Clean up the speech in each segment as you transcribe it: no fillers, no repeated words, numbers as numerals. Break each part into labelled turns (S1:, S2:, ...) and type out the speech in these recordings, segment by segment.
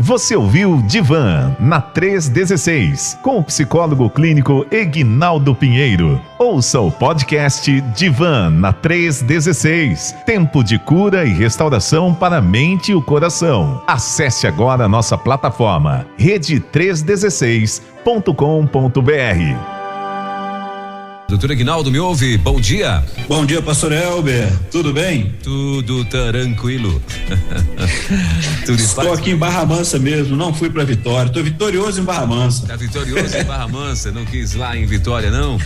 S1: Você ouviu Divan na 316, com o psicólogo clínico Eguinaldo Pinheiro. Ouça o podcast Divan na 316, tempo de cura e restauração para a mente e o coração. Acesse agora a nossa plataforma rede316.com.br.
S2: Doutor Eguinaldo, me ouve? Bom dia.
S3: Bom dia, pastor Elber. Tudo bem?
S2: Tudo tranquilo. Tudo
S3: Estou aqui em Barra Mansa mesmo, não fui para Vitória. Estou vitorioso em Barra Mansa.
S2: Tá vitorioso em Barra Mansa? Não quis lá em Vitória, não?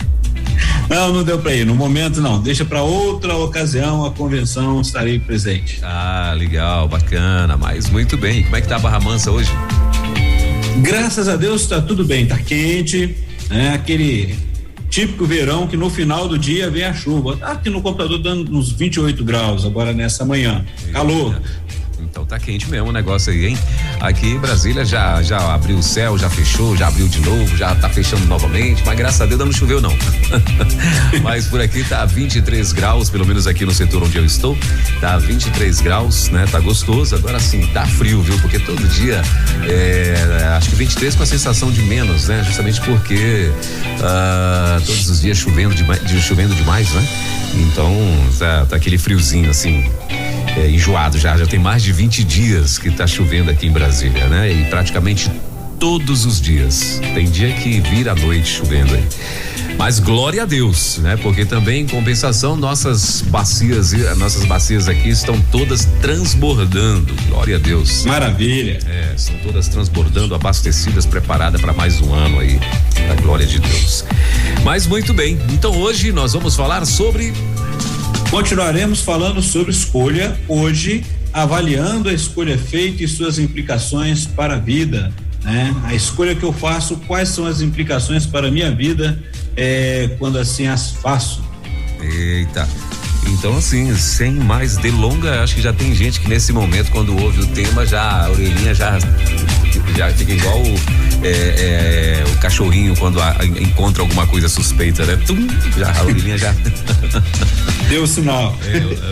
S3: Não deu para ir. No momento, não. Deixa para outra ocasião, a convenção, estarei presente.
S2: Ah, legal, bacana. Mas muito bem. Como é que tá a Barra Mansa hoje?
S3: Graças a Deus está tudo bem. Tá quente, né? Aquele típico verão que no final do dia vem a chuva. Tá aqui no computador dando uns 28 graus agora nessa manhã. Calor.
S2: Então tá quente mesmo o negócio aí, hein? Aqui em Brasília já abriu o céu, já fechou, já abriu de novo, já tá fechando novamente, mas graças a Deus não choveu não. Mas por aqui tá 23 graus, pelo menos aqui no setor onde eu estou, tá 23 graus, né? Tá gostoso. Agora sim, tá frio, viu? Porque todo dia acho que 23 com a sensação de menos, né? Justamente porque todos os dias chovendo demais, né? Então tá aquele friozinho assim, enjoado já tem mais de 20 dias que tá chovendo aqui em Brasília, né? E praticamente todos os dias, tem dia que vira a noite chovendo aí, mas glória a Deus, né? Porque também em compensação nossas bacias aqui estão todas transbordando, glória a Deus.
S3: Maravilha.
S2: Estão todas transbordando, abastecidas, preparadas para mais um ano aí, da glória de Deus. Mas muito bem, então hoje nós vamos falar sobre...
S3: Continuaremos falando sobre escolha, hoje avaliando a escolha feita e suas implicações para a vida, né? A escolha que eu faço, quais são as implicações para a minha vida quando assim as faço.
S2: Eita, então assim, sem mais delonga, acho que já tem gente que nesse momento, quando ouve o tema, já a orelhinha já fica igual o cachorrinho quando encontra alguma coisa suspeita, né? Já a orelhinha já
S3: deu o sinal.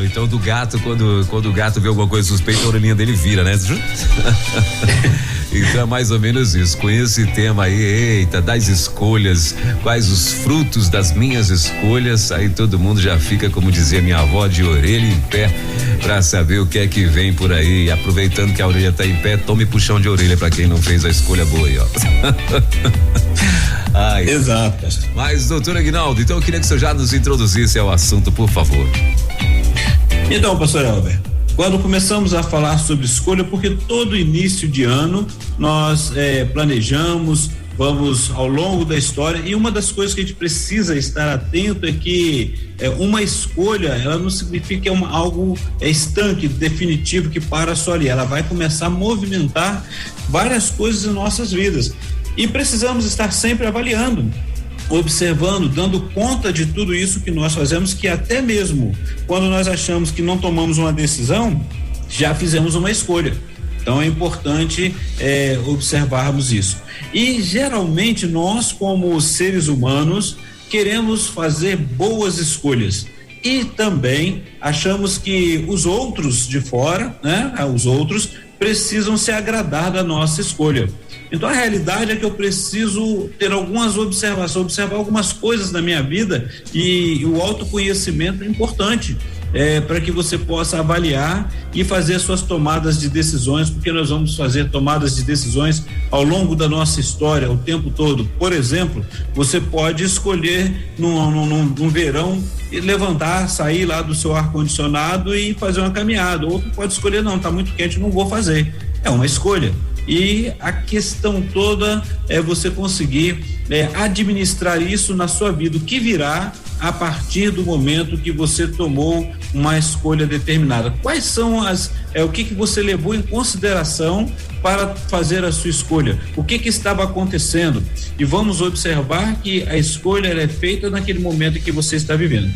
S2: Então do gato, quando o gato vê alguma coisa suspeita, a orelhinha dele vira, né? Então é mais ou menos isso, com esse tema aí, eita, das escolhas, quais os frutos das minhas escolhas, aí todo mundo já fica, como dizia minha avó, de orelha em pé, pra saber o que é que vem por aí. E aproveitando que a orelha tá em pé, tome puxão de orelha pra quem não fez a escolha boa aí, ó. Ai,
S3: exato.
S2: Mas, doutor Eguinaldo, então eu queria que o senhor já nos introduzisse ao assunto, por favor.
S3: Então, pastor Elber, quando começamos a falar sobre escolha, porque todo início de ano nós planejamos, vamos ao longo da história, e uma das coisas que a gente precisa estar atento é que uma escolha, ela não significa algo estanque, definitivo, que para só ali. Ela vai começar a movimentar várias coisas em nossas vidas e precisamos estar sempre avaliando, observando, dando conta de tudo isso que nós fazemos, que até mesmo quando nós achamos que não tomamos uma decisão, já fizemos uma escolha. Então é importante observarmos isso. E geralmente nós, como seres humanos, queremos fazer boas escolhas e também achamos que os outros de fora, né? Os outros precisam se agradar da nossa escolha. Então a realidade é que eu preciso ter algumas observações, observar algumas coisas na minha vida, e o autoconhecimento é importante para que você possa avaliar e fazer suas tomadas de decisões, porque nós vamos fazer tomadas de decisões ao longo da nossa história, o tempo todo. Por exemplo, você pode escolher num verão levantar, sair lá do seu ar-condicionado e fazer uma caminhada. Outro pode escolher, não, tá muito quente, não vou fazer. É uma escolha. E a questão toda é você conseguir administrar isso na sua vida, o que virá a partir do momento que você tomou uma escolha determinada. Quais são o que você levou em consideração para fazer a sua escolha? O que estava acontecendo? E vamos observar que a escolha ela é feita naquele momento em que você está vivendo.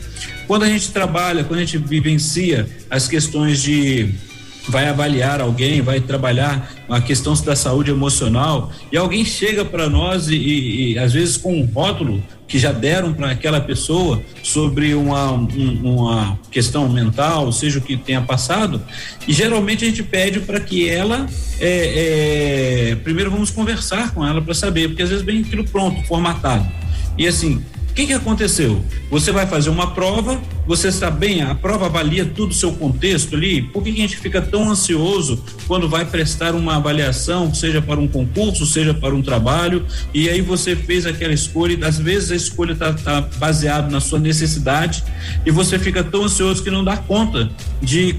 S3: Quando a gente trabalha, quando a gente vivencia as questões de vai avaliar alguém, vai trabalhar a questão da saúde emocional, e alguém chega para nós e às vezes com um rótulo que já deram para aquela pessoa sobre uma questão mental, seja o que tenha passado, e geralmente a gente pede para que ela primeiro vamos conversar com ela para saber, porque às vezes vem aquilo pronto, formatado, e assim, o que aconteceu? Você vai fazer uma prova, você está bem, a prova avalia tudo o seu contexto ali. Por que a gente fica tão ansioso quando vai prestar uma avaliação, seja para um concurso, seja para um trabalho, e aí você fez aquela escolha, e às vezes a escolha está baseada na sua necessidade, e você fica tão ansioso que não dá conta de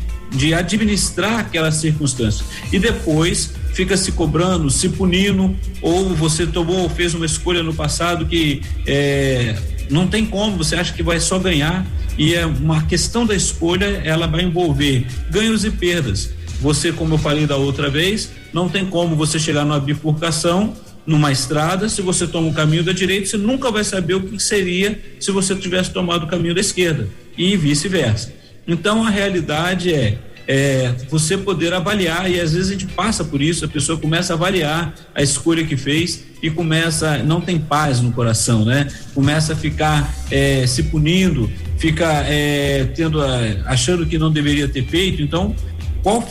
S3: administrar aquela circunstância, e depois fica se cobrando, se punindo, ou você fez uma escolha no passado que não tem como, você acha que vai só ganhar, e é uma questão da escolha, ela vai envolver ganhos e perdas. Você, como eu falei da outra vez, não tem como você chegar numa bifurcação, numa estrada, se você toma o caminho da direita, você nunca vai saber o que seria se você tivesse tomado o caminho da esquerda, e vice-versa. Então a realidade é você poder avaliar, e às vezes a gente passa por isso, a pessoa começa a avaliar a escolha que fez e não tem paz no coração, né? Começa a ficar se punindo, fica achando que não deveria ter feito. Então, qual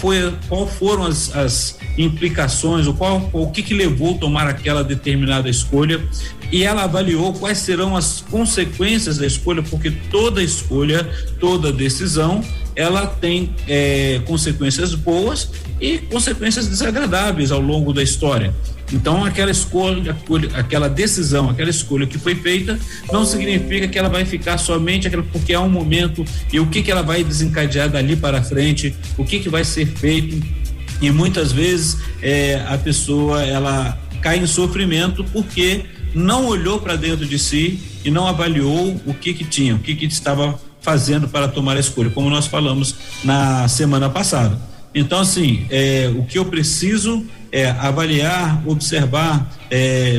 S3: foram as implicações, o que levou a tomar aquela determinada escolha, e ela avaliou quais serão as consequências da escolha, porque toda escolha, toda decisão, ela tem consequências boas e consequências desagradáveis ao longo da história. Então, aquela escolha, aquela decisão, aquela escolha que foi feita, não significa que ela vai ficar somente porque há um momento, e o que ela vai desencadear dali para frente, o que vai ser feito, e muitas vezes a pessoa ela cai em sofrimento porque não olhou para dentro de si e não avaliou o que tinha, o que estava fazendo para tomar a escolha, como nós falamos na semana passada. Então, assim, o que eu preciso é avaliar, observar,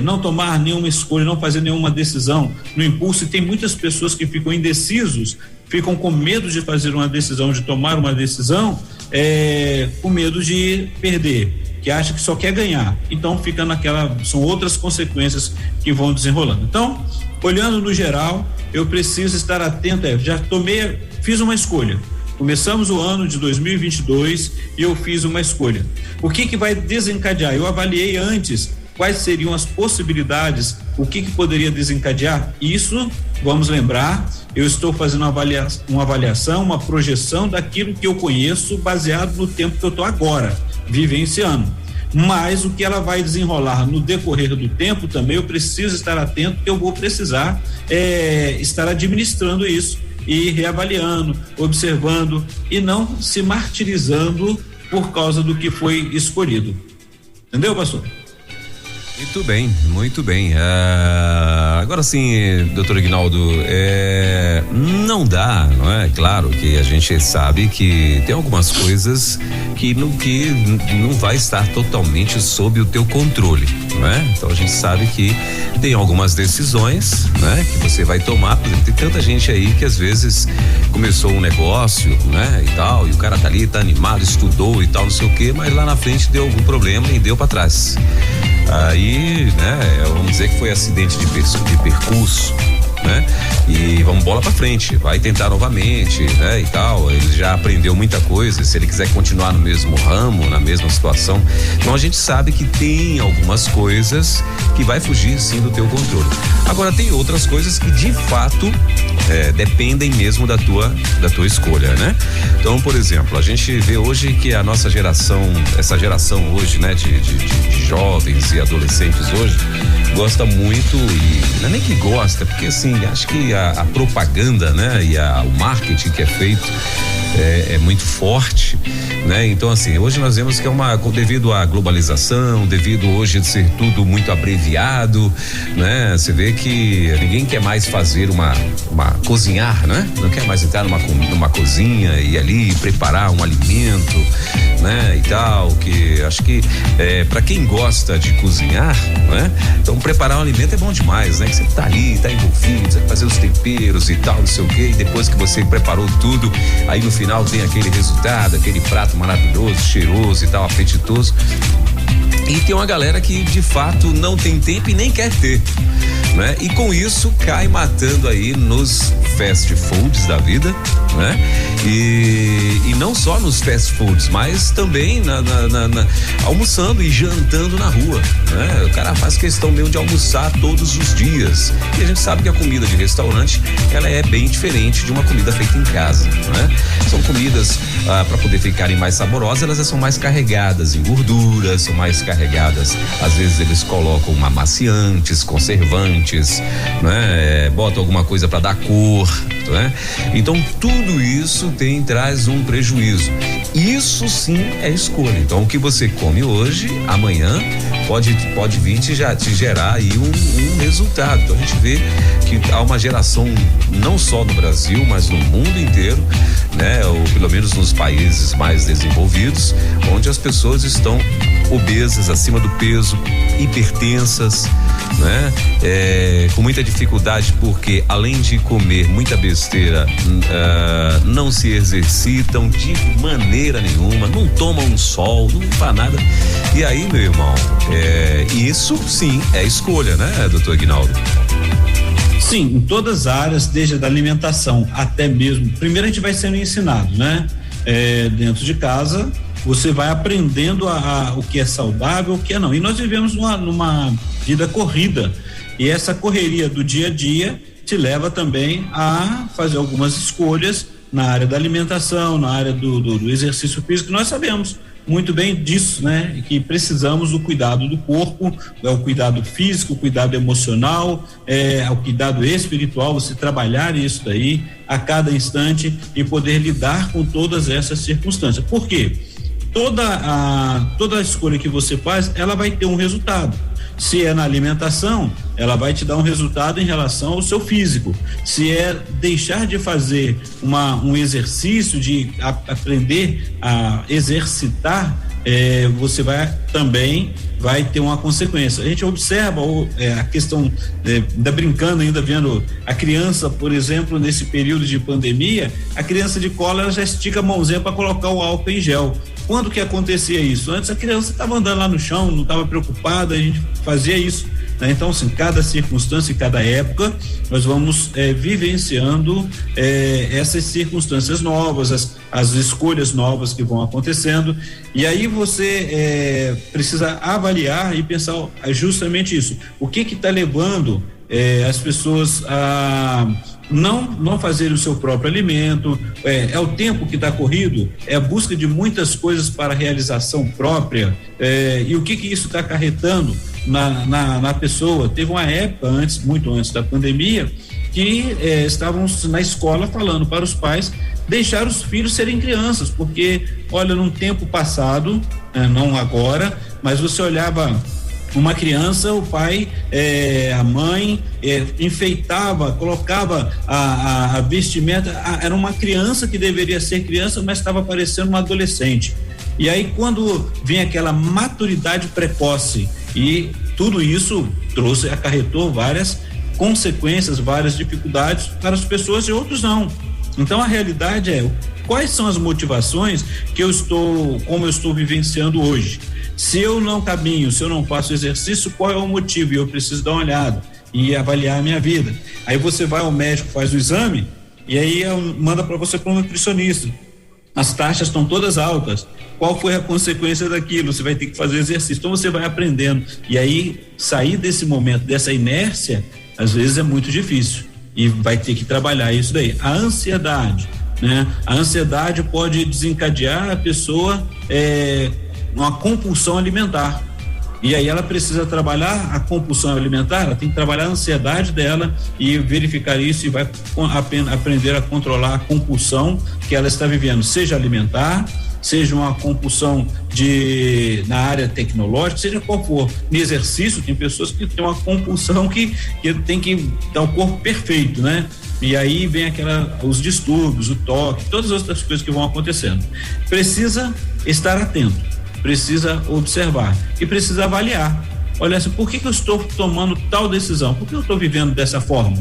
S3: não tomar nenhuma escolha, não fazer nenhuma decisão no impulso. E tem muitas pessoas que ficam indecisos, ficam com medo de fazer uma decisão, de tomar uma decisão, com medo de perder, que acha que só quer ganhar. Então fica são outras consequências que vão desenrolando. Então, olhando no geral, eu preciso estar atento, fiz uma escolha. Começamos o ano de 2022 e eu fiz uma escolha. O que vai desencadear? Eu avaliei antes quais seriam as possibilidades, o que poderia desencadear. Isso, vamos lembrar, eu estou fazendo uma avaliação, uma projeção daquilo que eu conheço baseado no tempo que eu estou agora vivenciando. Mas o que ela vai desenrolar no decorrer do tempo também eu preciso estar atento, que eu vou precisar estar administrando isso e reavaliando, observando e não se martirizando por causa do que foi escolhido. Entendeu, pastor?
S2: Muito bem, muito bem. Agora sim, doutor Aguinaldo, não dá, não é? Claro que a gente sabe que tem algumas coisas que não vai estar totalmente sob o teu controle, não é? Então a gente sabe que tem algumas decisões, né? Que você vai tomar. Por exemplo, tem tanta gente aí que às vezes começou um negócio, né? E tal, e o cara tá ali, tá animado, estudou e tal, não sei o quê, mas lá na frente deu algum problema e deu pra trás. Aí, né, vamos dizer que foi acidente de percurso, né? E vamos bola pra frente, vai tentar novamente, né? E tal, ele já aprendeu muita coisa, se ele quiser continuar no mesmo ramo, na mesma situação. Então a gente sabe que tem algumas coisas que vai fugir sim do teu controle. Agora tem outras coisas que de fato dependem mesmo da tua escolha, né? Então, por exemplo, a gente vê hoje que a nossa geração, essa geração hoje, né, de jovens e adolescentes hoje, gosta muito, e não é nem que gosta, porque assim, acho que a propaganda, né, e o marketing que é feito é muito forte, né? Então, assim, hoje nós vemos que devido à globalização, devido hoje de ser tudo muito abreviado, né? Você vê que ninguém quer mais fazer cozinhar, né? Não quer mais entrar numa cozinha e ali preparar um alimento, né? E tal, que acho que para quem gosta de cozinhar, né? Então preparar um alimento é bom demais, né? Que você tá ali, tá envolvido, você vai fazer os temperos e tal, não sei o quê, e depois que você preparou tudo, aí no final tem aquele resultado, aquele prato prato maravilhoso, cheiroso e tal, apetitoso. E tem uma galera que de fato não tem tempo e nem quer ter, né? E com isso cai matando aí nos fast foods da vida, né? E não só nos fast foods, mas também almoçando e jantando na rua, né? O cara faz questão mesmo de almoçar todos os dias. E a gente sabe que a comida de restaurante, ela é bem diferente de uma comida feita em casa, né? São comidas para poder ficarem mais saborosas, elas são mais carregadas em gorduras, são mais carregadas, às vezes eles colocam amaciantes, conservantes, né? Botam alguma coisa para dar cor, né? Então tudo isso traz um prejuízo. Isso sim é escolha. Então o que você come hoje, amanhã pode vir te gerar aí um resultado. Então a gente vê que há uma geração não só no Brasil, mas no mundo inteiro, né? Ou pelo menos nos países mais desenvolvidos, onde as pessoas estão obesas, acima do peso, hipertensas, né? Com muita dificuldade, porque além de comer muita besteira, não se exercitam de maneira nenhuma, não tomam sol, não faz nada. E aí, meu irmão, isso sim é escolha, né, doutor Aguinaldo?
S3: Sim, em todas as áreas, desde a da alimentação até mesmo. Primeiro a gente vai sendo ensinado, né? Dentro de casa, você vai aprendendo o que é saudável, o que é não. E nós vivemos numa vida corrida. E essa correria do dia a dia te leva também a fazer algumas escolhas na área da alimentação, na área do exercício físico. Nós sabemos muito bem disso, né? Que precisamos do cuidado do corpo, o cuidado físico, o cuidado emocional, o cuidado espiritual, você trabalhar isso daí a cada instante e poder lidar com todas essas circunstâncias. Por quê? Toda a escolha que você faz, ela vai ter um resultado. Se é na alimentação, ela vai te dar um resultado em relação ao seu físico. Se é deixar de fazer um exercício, de aprender a exercitar, você também vai ter uma consequência. A gente observa a questão, ainda brincando, ainda vendo a criança, por exemplo, nesse período de pandemia, a criança de cola, ela já estica a mãozinha para colocar o álcool em gel. Quando que acontecia isso? Antes a criança estava andando lá no chão, não estava preocupada, a gente fazia isso, né? Então, assim, cada circunstância e cada época nós vamos vivenciando essas circunstâncias novas, as escolhas novas que vão acontecendo, e aí você precisa avaliar e pensar justamente isso. O que está levando as pessoas a não fazer o seu próprio alimento? É o tempo que está corrido, é a busca de muitas coisas para a realização própria, e o que isso está acarretando na pessoa. Teve uma época muito antes da pandemia, que estávamos na escola falando para os pais deixar os filhos serem crianças, porque olha, num tempo passado, não agora, mas você olhava uma criança, o pai, a mãe enfeitava, colocava a vestimenta, era uma criança que deveria ser criança, mas estava parecendo uma adolescente. E aí quando vem aquela maturidade precoce, e tudo isso acarretou várias consequências, várias dificuldades para as pessoas, e outros não. Então a realidade quais são as motivações como eu estou vivenciando hoje? Se eu não caminho, se eu não faço exercício, qual é o motivo? E eu preciso dar uma olhada e avaliar a minha vida. Aí você vai ao médico, faz o exame, e aí manda para você para um nutricionista. As taxas estão todas altas. Qual foi a consequência daquilo? Você vai ter que fazer exercício. Então você vai aprendendo. E aí sair desse momento, dessa inércia, às vezes é muito difícil. E vai ter que trabalhar isso daí. A ansiedade, né? A ansiedade pode desencadear a pessoa uma compulsão alimentar. E aí ela precisa trabalhar a compulsão alimentar, ela tem que trabalhar a ansiedade dela e verificar isso, e vai aprender a controlar a compulsão que ela está vivendo, seja alimentar, seja uma compulsão na área tecnológica, seja qual for. No exercício, tem pessoas que têm uma compulsão que tem que dar o corpo perfeito, né? E aí vem os distúrbios, o toque, todas as outras coisas que vão acontecendo. Precisa estar atento, precisa observar e precisa avaliar. Olha, por que eu estou tomando tal decisão? Por que eu estou vivendo dessa forma?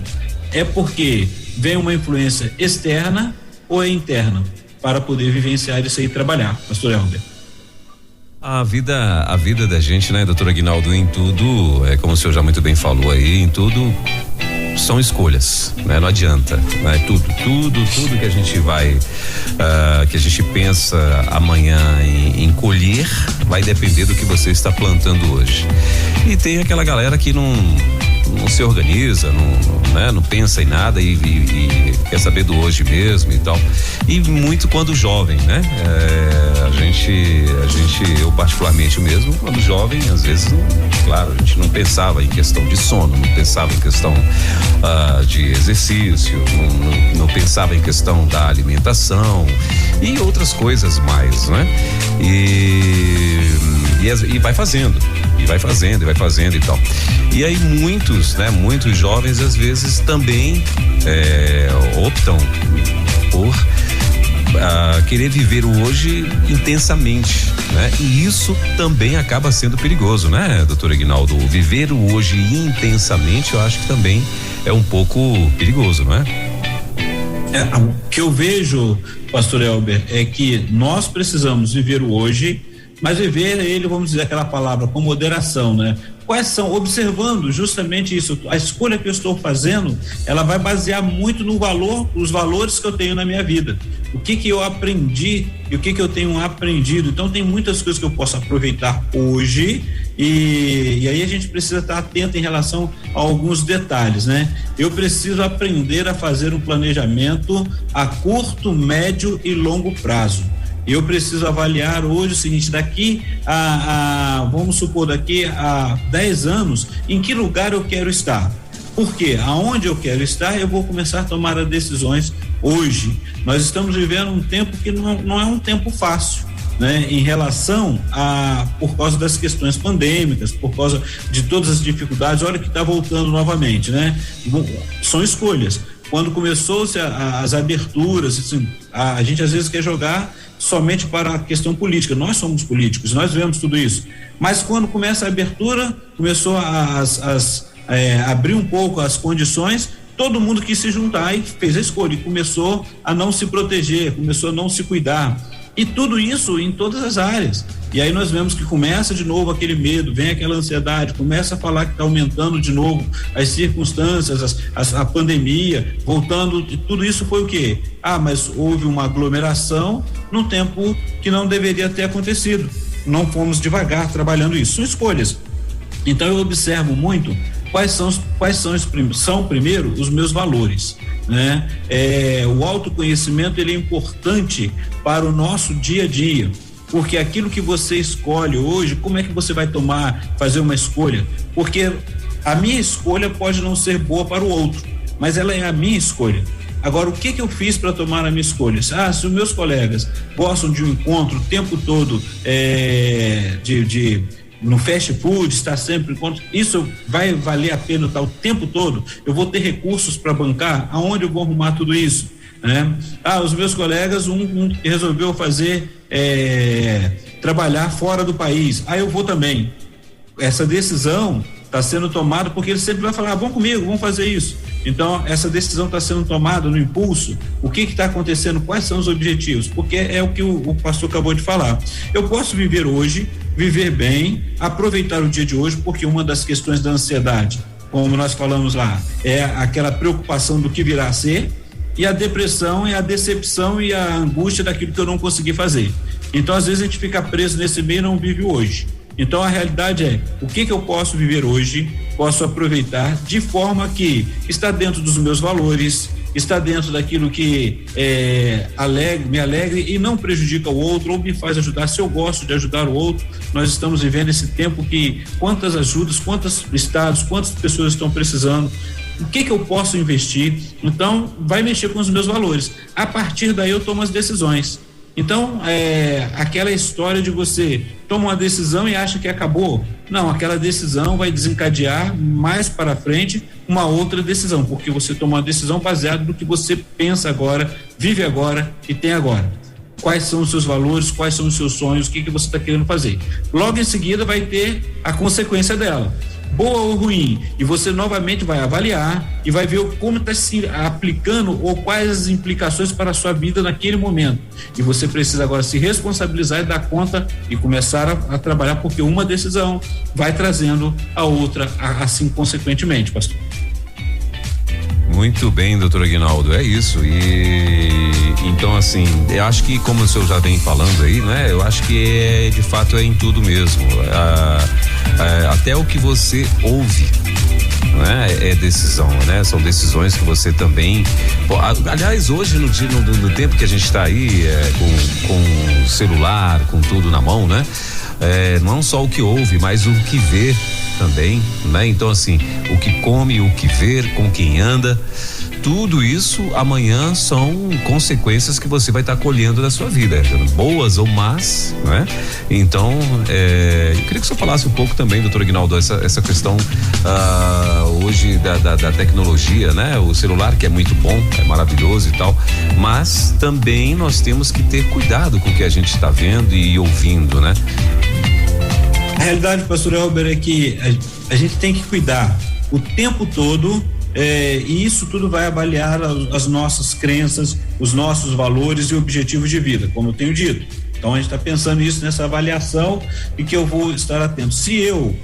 S3: É porque vem uma influência externa ou é interna? para poder vivenciar isso aí e trabalhar, pastor Elber.
S2: A vida da gente, né, doutor Aguinaldo, em tudo, como o senhor já muito bem falou aí, em tudo são escolhas, né? Não adianta, né? Tudo que a gente vai, que a gente pensa amanhã em colher, vai depender do que você está plantando hoje. E tem aquela galera que não se organiza, não pensa em nada e quer saber do hoje mesmo e tal. E muito quando jovem, né? Eu particularmente mesmo, quando jovem, às vezes, claro, a gente não pensava em questão de sono, não pensava em questão de exercício, não pensava em questão da alimentação e outras coisas mais, né? E vai fazendo e tal. E aí muitos jovens às vezes também optam por querer viver o hoje intensamente, né? E isso também acaba sendo perigoso, né, doutor Aguinaldo? Viver o hoje intensamente, eu acho que também é um pouco perigoso, não é?
S3: O que eu vejo, pastor Elber, é que nós precisamos viver o hoje, mas viver ele, vamos dizer aquela palavra, com moderação, né? Quais são, observando justamente isso, a escolha que eu estou fazendo, ela vai basear muito no valor, os valores que eu tenho na minha vida, o que eu aprendi e o que eu tenho aprendido. Então tem muitas coisas que eu posso aproveitar hoje e aí a gente precisa estar atento em relação a alguns detalhes, né? Eu preciso aprender a fazer um planejamento a curto, médio e longo prazo. Eu preciso avaliar hoje o seguinte, daqui vamos supor, daqui a 10 anos, em que lugar eu quero estar. Porque aonde eu quero estar, eu vou começar a tomar as decisões hoje. Nós estamos vivendo um tempo que não é um tempo fácil, né? Em relação por causa das questões pandêmicas, por causa de todas as dificuldades, olha que está voltando novamente, né? São escolhas. Quando começou-se as aberturas, assim, a gente às vezes quer jogar somente para a questão política. Nós somos políticos, nós vemos tudo isso. Mas quando começa a abertura, começou a abrir um pouco as condições, todo mundo quis se juntar e fez a escolha e começou a não se proteger, começou a não se cuidar. E tudo isso em todas as áreas. E aí nós vemos que começa de novo aquele medo, vem aquela ansiedade, começa a falar que está aumentando de novo as circunstâncias, a pandemia, voltando, tudo isso foi o quê? Mas houve uma aglomeração num tempo que não deveria ter acontecido. Não fomos devagar trabalhando isso. São escolhas. Então eu observo muito quais são primeiro os meus valores, né? O autoconhecimento, ele é importante para o nosso dia a dia, porque aquilo que você escolhe hoje, como é que você vai fazer uma escolha? Porque a minha escolha pode não ser boa para o outro, mas ela é a minha escolha. Agora, o que eu fiz para tomar a minha escolha? Se os meus colegas gostam de um encontro o tempo todo, no fast food, está sempre encontro, isso vai valer a pena estar o tempo todo? Eu vou ter recursos para bancar? Aonde eu vou arrumar tudo isso? Né? Os meus colegas, um resolveu trabalhar fora do país, eu vou também. Essa decisão está sendo tomada porque ele sempre vai falar, vamos comigo, vamos fazer isso. Então essa decisão está sendo tomada no impulso. O que está acontecendo? Quais são os objetivos? Porque é o que o pastor acabou de falar. Eu posso viver hoje, viver bem, aproveitar o dia de hoje, porque uma das questões da ansiedade, como nós falamos lá, é aquela preocupação do que virá a ser, e a depressão é a decepção e a angústia daquilo que eu não consegui fazer. Então às vezes a gente fica preso nesse meio e não vive hoje. Então a realidade é, o que eu posso viver hoje, posso aproveitar de forma que está dentro dos meus valores, está dentro daquilo que me alegre e não prejudica o outro ou me faz ajudar. Se eu gosto de ajudar o outro, nós estamos vivendo esse tempo que quantas ajudas, quantos estados, quantas pessoas estão precisando, o que eu posso investir? Então vai mexer com os meus valores. A partir daí eu tomo as decisões. Então, aquela história de você toma uma decisão e acha que acabou. Não, aquela decisão vai desencadear mais para frente uma outra decisão, porque você toma uma decisão baseada no que você pensa agora, vive agora e tem agora. Quais são os seus valores, quais são os seus sonhos, o que você está querendo fazer. Logo em seguida vai ter a consequência dela. boa ou ruim, e você novamente vai avaliar e vai ver como está se aplicando ou quais as implicações para a sua vida naquele momento. E você precisa agora se responsabilizar e dar conta e começar a trabalhar, porque uma decisão vai trazendo a outra, assim consequentemente, pastor.
S2: Muito bem, doutor Aguinaldo, é isso. E então, assim, eu acho que, como o senhor já vem falando aí, né? Eu acho que de fato é em tudo mesmo. Até o que você ouve, né? É decisão, né? São decisões que você também. Aliás, hoje no tempo que a gente está aí, com celular, com tudo na mão, né? Não só o que ouve, mas o que vê também, né? Então, assim, o que come, o que vê, com quem anda, tudo isso amanhã são consequências que você vai estar colhendo da sua vida, boas ou más, né? Então, eu queria que o senhor falasse um pouco também, doutor Aguinaldo, essa questão hoje da tecnologia, né? O celular, que é muito bom, é maravilhoso e tal, mas também nós temos que ter cuidado com o que a gente está vendo e ouvindo, né?
S3: A realidade, pastor Elber, é que a gente tem que cuidar o tempo todo, e isso tudo vai avaliar as nossas crenças, os nossos valores e objetivos de vida, como eu tenho dito. Então a gente está pensando isso nessa avaliação e que eu vou estar atento. Se eu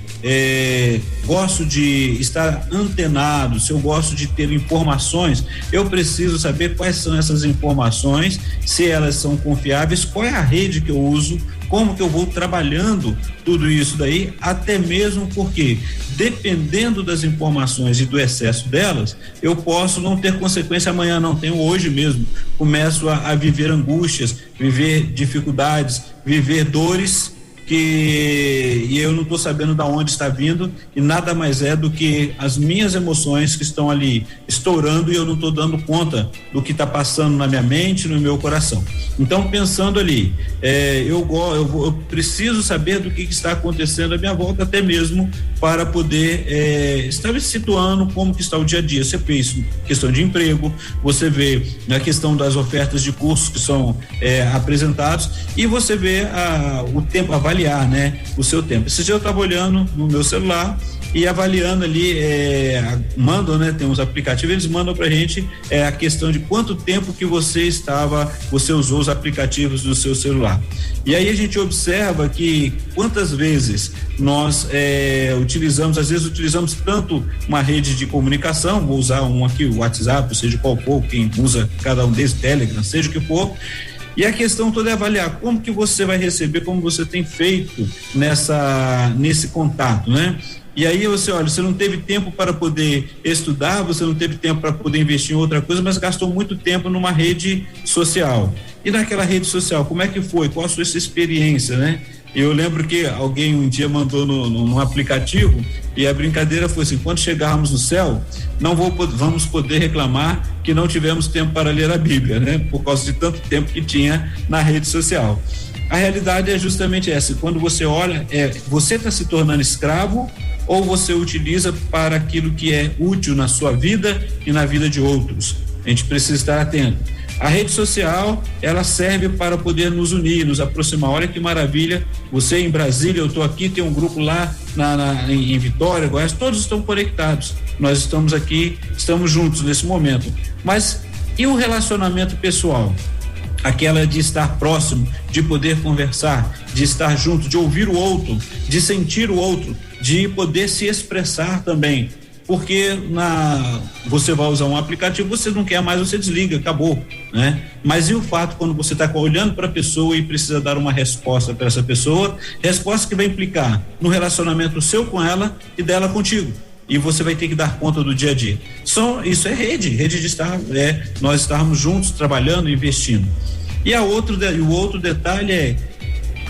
S3: gosto de estar antenado, se eu gosto de ter informações, eu preciso saber quais são essas informações, se elas são confiáveis, qual é a rede que eu uso, como que eu vou trabalhando tudo isso daí, até mesmo porque, dependendo das informações e do excesso delas, eu posso não ter consequência amanhã, não tenho hoje mesmo, começo a viver angústias, viver dificuldades, viver dores e eu não estou sabendo de onde está vindo, e nada mais é do que as minhas emoções que estão ali estourando e eu não estou dando conta do que está passando na minha mente, no meu coração. Então, pensando ali, eu preciso saber do que está acontecendo à minha volta, até mesmo para poder estar me situando como que está o dia a dia. Você vê isso, questão de emprego, você vê na questão das ofertas de cursos que são apresentados, e você vê o tempo, avaliar, né, o seu tempo. Esse dia eu estava olhando no meu celular e avaliando ali, mandam, né, tem uns aplicativos, eles mandam pra gente a questão de quanto tempo que você usou os aplicativos do seu celular. E aí a gente observa que quantas vezes nós às vezes utilizamos tanto uma rede de comunicação, vou usar um aqui, o WhatsApp, seja qual for, quem usa cada um deles, Telegram, seja o que for. E a questão toda é avaliar como que você vai receber, como você tem feito nesse contato, né? E aí você não teve tempo para poder estudar, você não teve tempo para poder investir em outra coisa, mas gastou muito tempo numa rede social. E naquela rede social, como é que foi? Qual a sua experiência, né? Eu lembro que alguém um dia mandou num aplicativo, e a brincadeira foi assim: quando chegarmos no céu, vamos poder reclamar que não tivemos tempo para ler a Bíblia, né? Por causa de tanto tempo que tinha na rede social. A realidade é justamente essa: quando você olha, você está se tornando escravo, ou você utiliza para aquilo que é útil na sua vida e na vida de outros. A gente precisa estar atento. A rede social, ela serve para poder nos unir, nos aproximar. Olha que maravilha, você em Brasília, eu estou aqui, tem um grupo lá em Vitória, Goiás, todos estão conectados. Nós estamos aqui, estamos juntos nesse momento. Mas e o relacionamento pessoal? Aquela de estar próximo, de poder conversar, de estar junto, de ouvir o outro, de sentir o outro, de poder se expressar também. Porque você vai usar um aplicativo, você não quer mais, você desliga, acabou, né? Mas e o fato quando você está olhando para a pessoa e precisa dar uma resposta para essa pessoa, resposta que vai implicar no relacionamento seu com ela e dela contigo, e você vai ter que dar conta do dia a dia. Isso é rede de estar, nós estarmos juntos trabalhando e investindo. E o outro detalhe é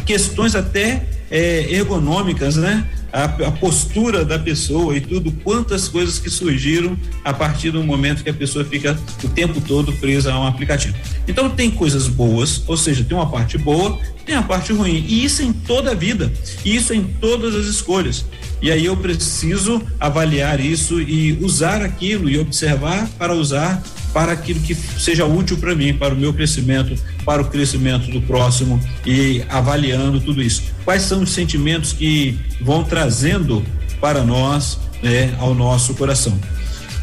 S3: questões até ergonômicas, né? A postura da pessoa e tudo, quantas coisas que surgiram a partir do momento que a pessoa fica o tempo todo presa a um aplicativo. Então tem coisas boas, ou seja, tem uma parte boa, tem a parte ruim, e isso em toda a vida, isso em todas as escolhas. E aí eu preciso avaliar isso e usar aquilo e observar para usar para aquilo que seja útil para mim, para o meu crescimento, para o crescimento do próximo, e avaliando tudo isso. Quais são os sentimentos que vão trazendo para nós, né, ao nosso coração.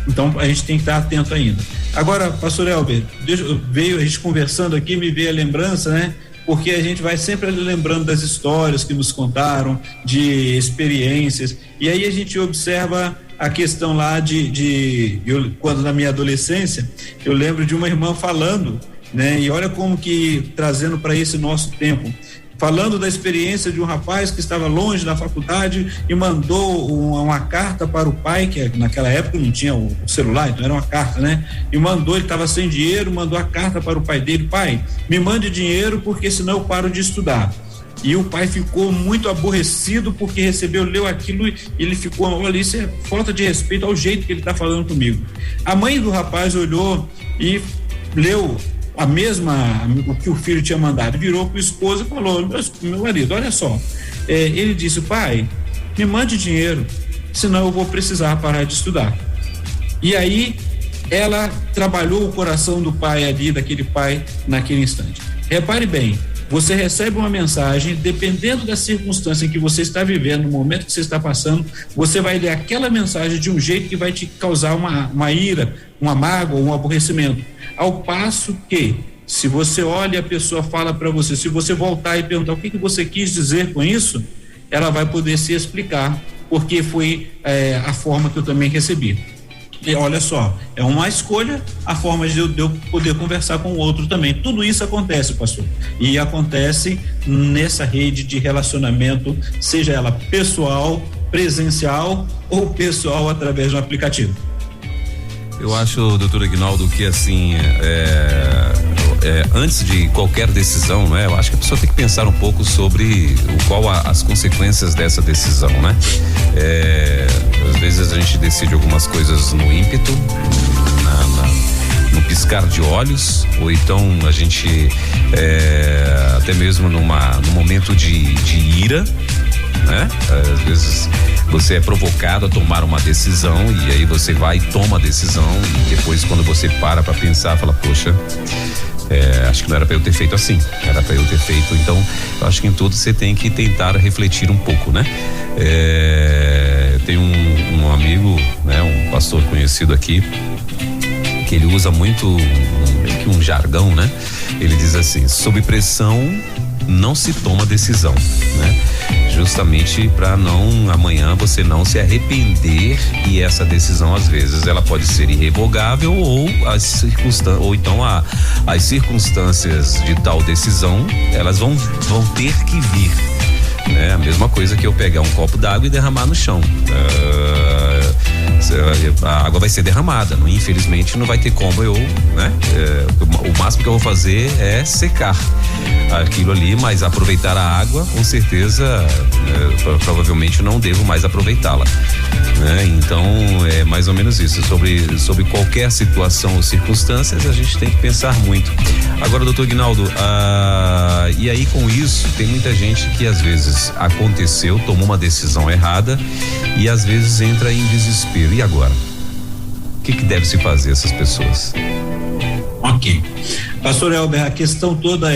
S3: Então a gente tem que estar atento ainda. Agora, pastor Elber, veio a gente conversando aqui, me veio a lembrança, né? Porque a gente vai sempre lembrando das histórias que nos contaram, de experiências, e aí a gente observa a questão lá quando na minha adolescência, eu lembro de uma irmã falando, né? E olha como que, trazendo para esse nosso tempo, falando da experiência de um rapaz que estava longe da faculdade e mandou uma carta para o pai, que naquela época não tinha o celular, então era uma carta, né? E ele estava sem dinheiro, mandou a carta para o pai dele: pai, me mande dinheiro porque senão eu paro de estudar. E o pai ficou muito aborrecido porque leu aquilo e ele ficou: olha, isso é falta de respeito ao jeito que ele está falando comigo. A mãe do rapaz olhou e leu o que o filho tinha mandado, virou para o esposo e falou: meu marido, olha só, ele disse: pai, me mande dinheiro, senão eu vou precisar parar de estudar. E aí ela trabalhou o coração do pai ali, daquele pai, naquele instante. Repare bem, você recebe uma mensagem, dependendo da circunstância em que você está vivendo, no momento que você está passando, você vai ler aquela mensagem de um jeito que vai te causar uma ira, uma mágoa, um aborrecimento. Ao passo que, se você olha e a pessoa fala para você, se você voltar e perguntar o que você quis dizer com isso, ela vai poder se explicar, porque foi a forma que eu também recebi. E olha só, é uma escolha, a forma de eu poder conversar com o outro também. Tudo isso acontece, pastor, e acontece nessa rede de relacionamento, seja ela pessoal, presencial ou pessoal através do aplicativo.
S2: Eu acho, doutor Aguinaldo, que assim, antes de qualquer decisão, né? Eu acho que a pessoa tem que pensar um pouco sobre as consequências dessa decisão, né? Às vezes a gente decide algumas coisas no ímpeto, no piscar de olhos, ou então a gente até mesmo num momento de ira, né? Às vezes você é provocado a tomar uma decisão e aí você vai e toma a decisão e depois, quando você para pensar, fala: poxa, acho que não era para eu ter feito assim, era para eu ter feito. Então, eu acho que em tudo você tem que tentar refletir um pouco, né? Tem um amigo, né, um pastor conhecido aqui, que ele usa muito meio que um jargão, né? Ele diz assim: sob pressão não se toma decisão, né? Justamente para amanhã você não se arrepender, e essa decisão às vezes ela pode ser irrevogável ou então as circunstâncias de tal decisão, elas vão ter que vir, né? A mesma coisa que eu pegar um copo d'água e derramar no chão. A água vai ser derramada, infelizmente não vai ter como eu, né? O máximo que eu vou fazer é secar aquilo ali, mas aproveitar a água, com certeza, provavelmente não devo mais aproveitá-la, né? Então é mais ou menos isso. Sobre qualquer situação ou circunstâncias, a gente tem que pensar muito. Agora, doutor Aguinaldo, e aí com isso tem muita gente que às vezes aconteceu, tomou uma decisão errada e às vezes entra em desespero. E agora? O que deve se fazer essas pessoas?
S3: Ok. Pastor Elber, a questão toda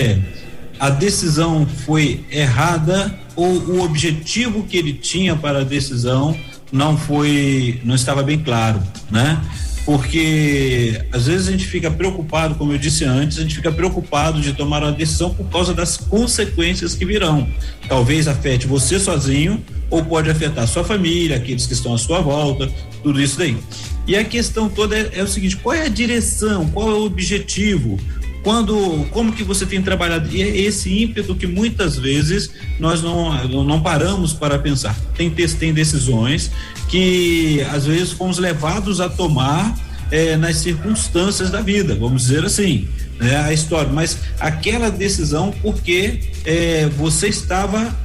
S3: a decisão foi errada ou o objetivo que ele tinha para a decisão não estava bem claro, né? Porque às vezes a gente fica preocupado, como eu disse antes, a gente fica preocupado de tomar uma decisão por causa das consequências que virão. Talvez afete você sozinho ou pode afetar sua família, aqueles que estão à sua volta, tudo isso daí. E a questão toda é o seguinte: qual é a direção, qual é o objetivo? Como que você tem trabalhado? E é esse ímpeto que muitas vezes nós não paramos para pensar. Tem decisões que às vezes fomos levados a tomar nas circunstâncias da vida, vamos dizer assim, né? A história, mas aquela decisão porque você estava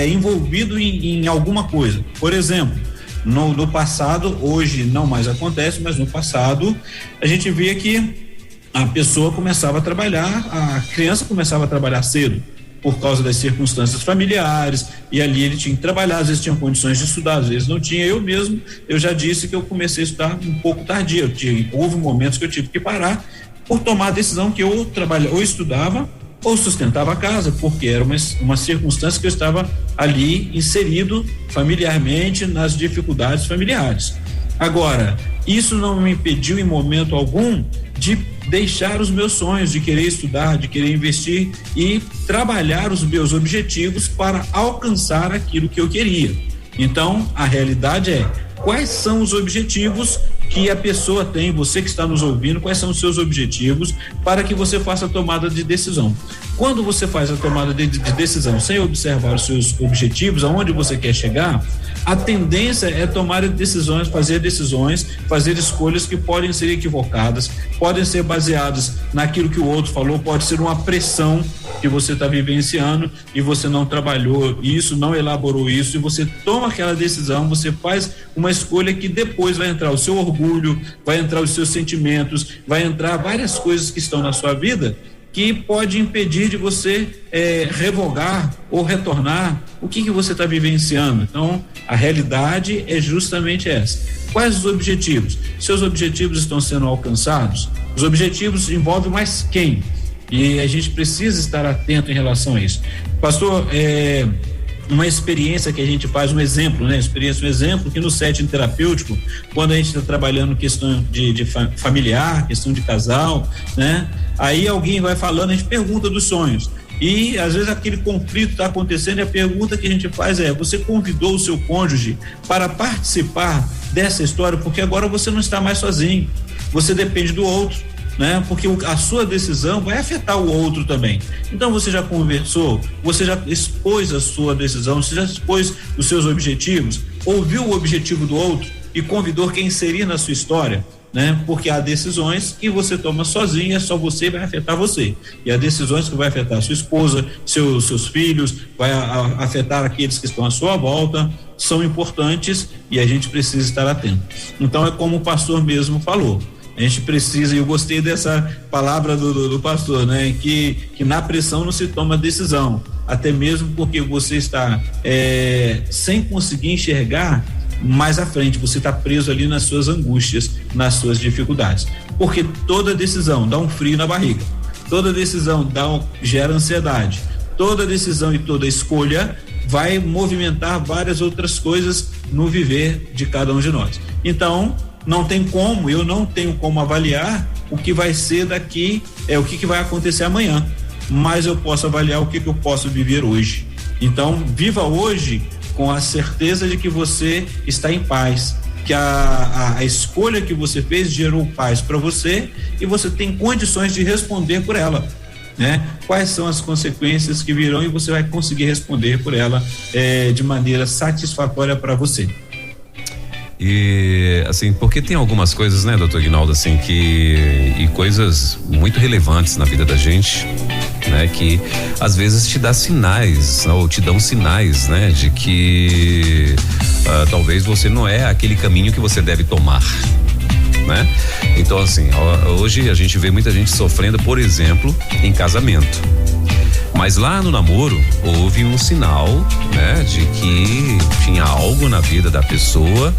S3: envolvido em alguma coisa. Por exemplo, no passado, hoje não mais acontece, mas no passado a gente via que a pessoa começava a trabalhar, a criança começava a trabalhar cedo por causa das circunstâncias familiares, e ali ele tinha que trabalhar, às vezes tinha condições de estudar, às vezes não tinha. Eu já disse que eu comecei a estudar um pouco tardio, houve momentos que eu tive que parar por tomar a decisão que eu estudava ou sustentava a casa, porque era uma circunstância que eu estava ali inserido familiarmente nas dificuldades familiares. Agora, isso não me impediu em momento algum de deixar os meus sonhos, de querer estudar, de querer investir e trabalhar os meus objetivos para alcançar aquilo que eu queria. Então, a realidade é: quais são os objetivos que a pessoa tem, você que está nos ouvindo, quais são os seus objetivos para que você faça a tomada de decisão. Quando você faz a tomada de decisão sem observar os seus objetivos, aonde você quer chegar, a tendência é tomar decisões, fazer escolhas que podem ser equivocadas, podem ser baseadas naquilo que o outro falou, pode ser uma pressão que você está vivenciando e você não trabalhou isso, não elaborou isso, e você toma aquela decisão, você faz uma escolha que depois vai entrar o seu orgulho, vai entrar os seus sentimentos, vai entrar várias coisas que estão na sua vida que pode impedir de você revogar ou retornar o que você está vivenciando. Então, a realidade é justamente essa. Quais os objetivos? Seus objetivos estão sendo alcançados? Os objetivos envolvem mais quem? E a gente precisa estar atento em relação a isso. Pastor, uma experiência que a gente faz, um exemplo que no setting terapêutico, quando a gente está trabalhando questão de familiar, questão de casal, né? Aí alguém vai falando, a gente pergunta dos sonhos. E às vezes aquele conflito está acontecendo e a pergunta que a gente faz é: você convidou o seu cônjuge para participar dessa história? Porque agora você não está mais sozinho, você depende do outro, né? Porque a sua decisão vai afetar o outro também. Então você já conversou, você já expôs a sua decisão, você já expôs os seus objetivos, ouviu o objetivo do outro e convidou quem seria na sua história, né? Porque há decisões que você toma sozinho, é só você, vai afetar você. E há decisões que vai afetar sua esposa, seus filhos, vai afetar aqueles que estão à sua volta, são importantes e a gente precisa estar atento. Então é como o pastor mesmo falou. A gente precisa, e eu gostei dessa palavra do pastor, né? Que na pressão não se toma decisão, até mesmo porque você está sem conseguir enxergar mais à frente, você está preso ali nas suas angústias, nas suas dificuldades, porque toda decisão dá um frio na barriga, toda decisão gera ansiedade, toda decisão e toda escolha vai movimentar várias outras coisas no viver de cada um de nós. Então, eu não tenho como avaliar o que vai ser daqui, o que vai acontecer amanhã, mas eu posso avaliar o que eu posso viver hoje. Então, viva hoje com a certeza de que você está em paz, que a escolha que você fez gerou paz para você e você tem condições de responder por ela, né? Quais são as consequências que virão e você vai conseguir responder por ela de maneira satisfatória para você.
S2: E assim, porque tem algumas coisas, né, doutor Aguinaldo, assim, e coisas muito relevantes na vida da gente, né, que às vezes te dá sinais, ou te dão sinais, né, de que talvez você não é aquele caminho que você deve tomar, né? Então, assim, hoje a gente vê muita gente sofrendo, por exemplo, em casamento. Mas lá no namoro houve um sinal, né, de que tinha algo na vida da pessoa,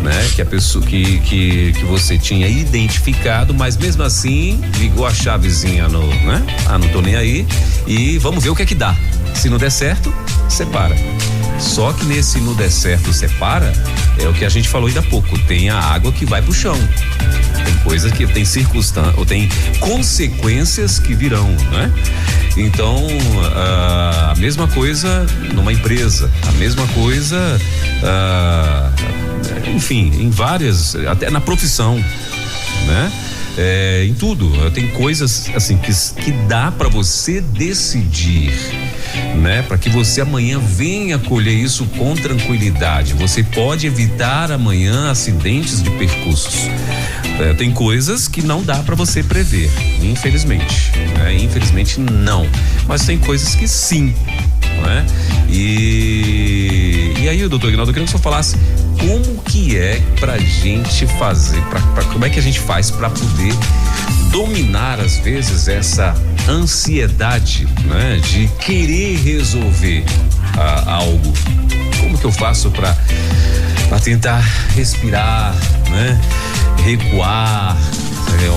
S2: né, que a pessoa que você tinha identificado, mas mesmo assim ligou a chavezinha né? Não tô nem aí e vamos ver o que é que dá. Se não der certo, separa. Só que nesse não der certo, separa, é o que a gente falou ainda há pouco, tem a água que vai pro chão. Tem coisas que tem circunstâncias, ou tem consequências que virão, né? Então, a mesma coisa numa empresa, a mesma coisa, enfim, em várias, até na profissão, né? Em tudo, tem coisas assim que dá para você decidir, né? Para que você amanhã venha colher isso com tranquilidade. Você pode evitar amanhã acidentes de percursos. Tem coisas que não dá para você prever, infelizmente, né? Infelizmente não, mas tem coisas que sim, não é? E aí, doutor Aguinaldo, eu queria que o senhor falasse como que é pra gente fazer, como é que a gente faz para poder dominar às vezes essa ansiedade, né, de querer resolver algo. Como que eu faço para tentar respirar, né, recuar,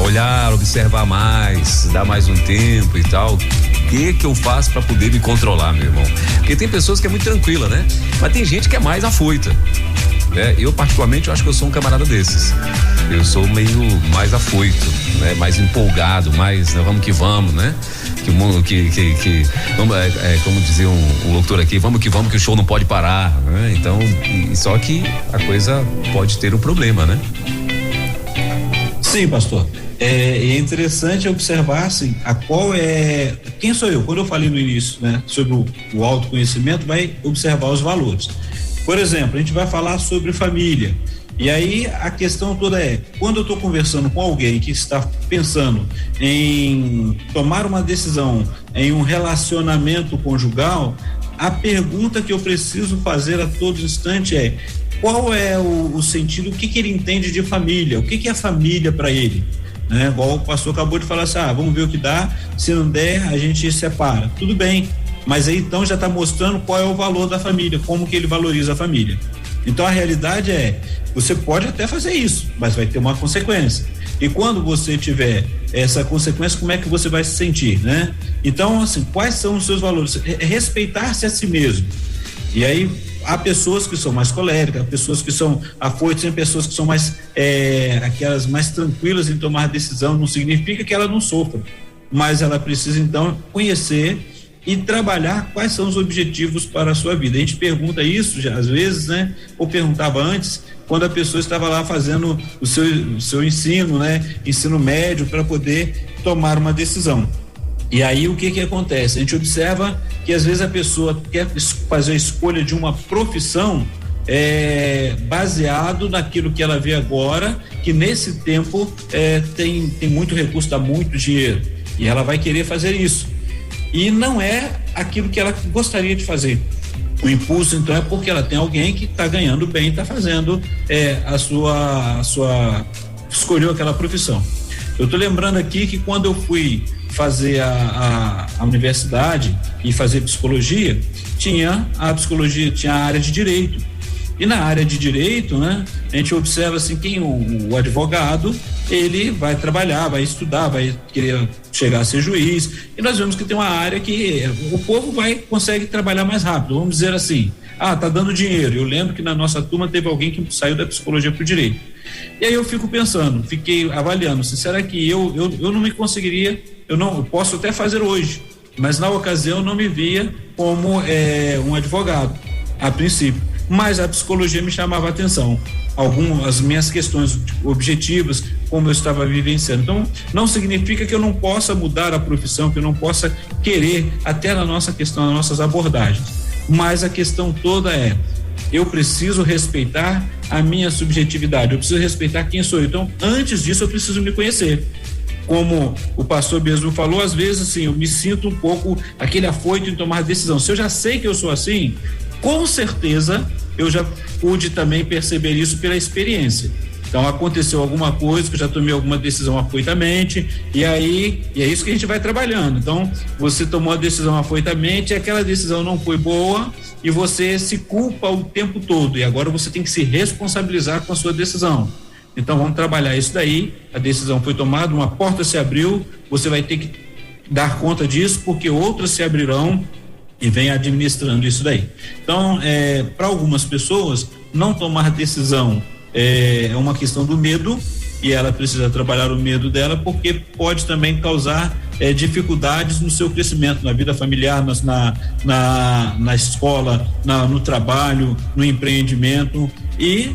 S2: olhar, observar mais, dar mais um tempo e tal, que eu faço para poder me controlar, meu irmão? Porque tem pessoas que é muito tranquila, né? Mas tem gente que é mais afoita. Eu particularmente, eu acho que eu sou um camarada desses. Eu sou meio mais afoito, né? Mais empolgado, mais, né? Vamos que vamos, né? Que o mundo, vamos, como dizia um locutor aqui, vamos que o show não pode parar, né? Então, só que a coisa pode ter um problema, né?
S3: Sim, pastor. É interessante observar, assim, quem sou eu? Quando eu falei no início, né? Sobre o autoconhecimento, vai observar os valores. Por exemplo, a gente vai falar sobre família. E aí a questão toda é, quando eu estou conversando com alguém que está pensando em tomar uma decisão em um relacionamento conjugal, a pergunta que eu preciso fazer a todo instante é: qual é o sentido, o que ele entende de família, o que é família para ele? Né? Igual o pastor acabou de falar assim, vamos ver o que dá, se não der a gente separa, tudo bem, mas aí então já está mostrando qual é o valor da família, como que ele valoriza a família. Então a realidade é, você pode até fazer isso, mas vai ter uma consequência, e quando você tiver essa consequência, como é que você vai se sentir, né? Então, assim, quais são os seus valores? Respeitar-se a si mesmo. E aí há pessoas que são mais coléricas, há pessoas que são afoitas, tem pessoas que são mais aquelas mais tranquilas em tomar decisão. Não significa que ela não sofra, mas ela precisa então conhecer e trabalhar quais são os objetivos para a sua vida. A gente pergunta isso já às vezes, né? Ou perguntava antes, quando a pessoa estava lá fazendo o seu ensino, né? Ensino médio, para poder tomar uma decisão. E aí o que acontece? A gente observa que às vezes a pessoa quer fazer a escolha de uma profissão baseado naquilo que ela vê agora, que nesse tempo tem muito recurso, dá muito dinheiro, e ela vai querer fazer isso. E não é aquilo que ela gostaria de fazer. O impulso, então, é porque ela tem alguém que está ganhando bem, está fazendo escolheu aquela profissão. Eu estou lembrando aqui que quando eu fui fazer a universidade e fazer psicologia, tinha a área de direito. E na área de direito, né, a gente observa assim, o advogado, ele vai trabalhar, vai estudar, vai querer chegar a ser juiz, e nós vemos que tem uma área que o povo consegue trabalhar mais rápido, vamos dizer assim, tá dando dinheiro. Eu lembro que na nossa turma teve alguém que saiu da psicologia para o direito. E aí eu fiquei avaliando, será que eu não me conseguiria, eu posso até fazer hoje, mas na ocasião eu não me via como um advogado, a princípio. Mas a psicologia me chamava a atenção, as minhas questões objetivas, como eu estava vivenciando. Então, não significa que eu não possa mudar a profissão, que eu não possa querer, até na nossa questão, nas nossas abordagens. Mas a questão toda é, eu preciso respeitar a minha subjetividade, eu preciso respeitar quem sou eu. Então, antes disso, eu preciso me conhecer. Como o pastor mesmo falou, às vezes, assim, eu me sinto um pouco aquele afoito em tomar decisão. Se eu já sei que eu sou assim, com certeza eu já pude também perceber isso pela experiência. Então aconteceu alguma coisa que eu já tomei alguma decisão afoitamente, e é isso que a gente vai trabalhando. Então você tomou a decisão afoitamente, aquela decisão não foi boa e você se culpa o tempo todo, e agora você tem que se responsabilizar com a sua decisão. Então vamos trabalhar isso daí. A decisão foi tomada, uma porta se abriu, você vai ter que dar conta disso, porque outras se abrirão, e vem administrando isso daí. Então, para algumas pessoas, não tomar decisão é uma questão do medo, e ela precisa trabalhar o medo dela, porque pode também causar dificuldades no seu crescimento, na vida familiar, na escola, no trabalho, no empreendimento. E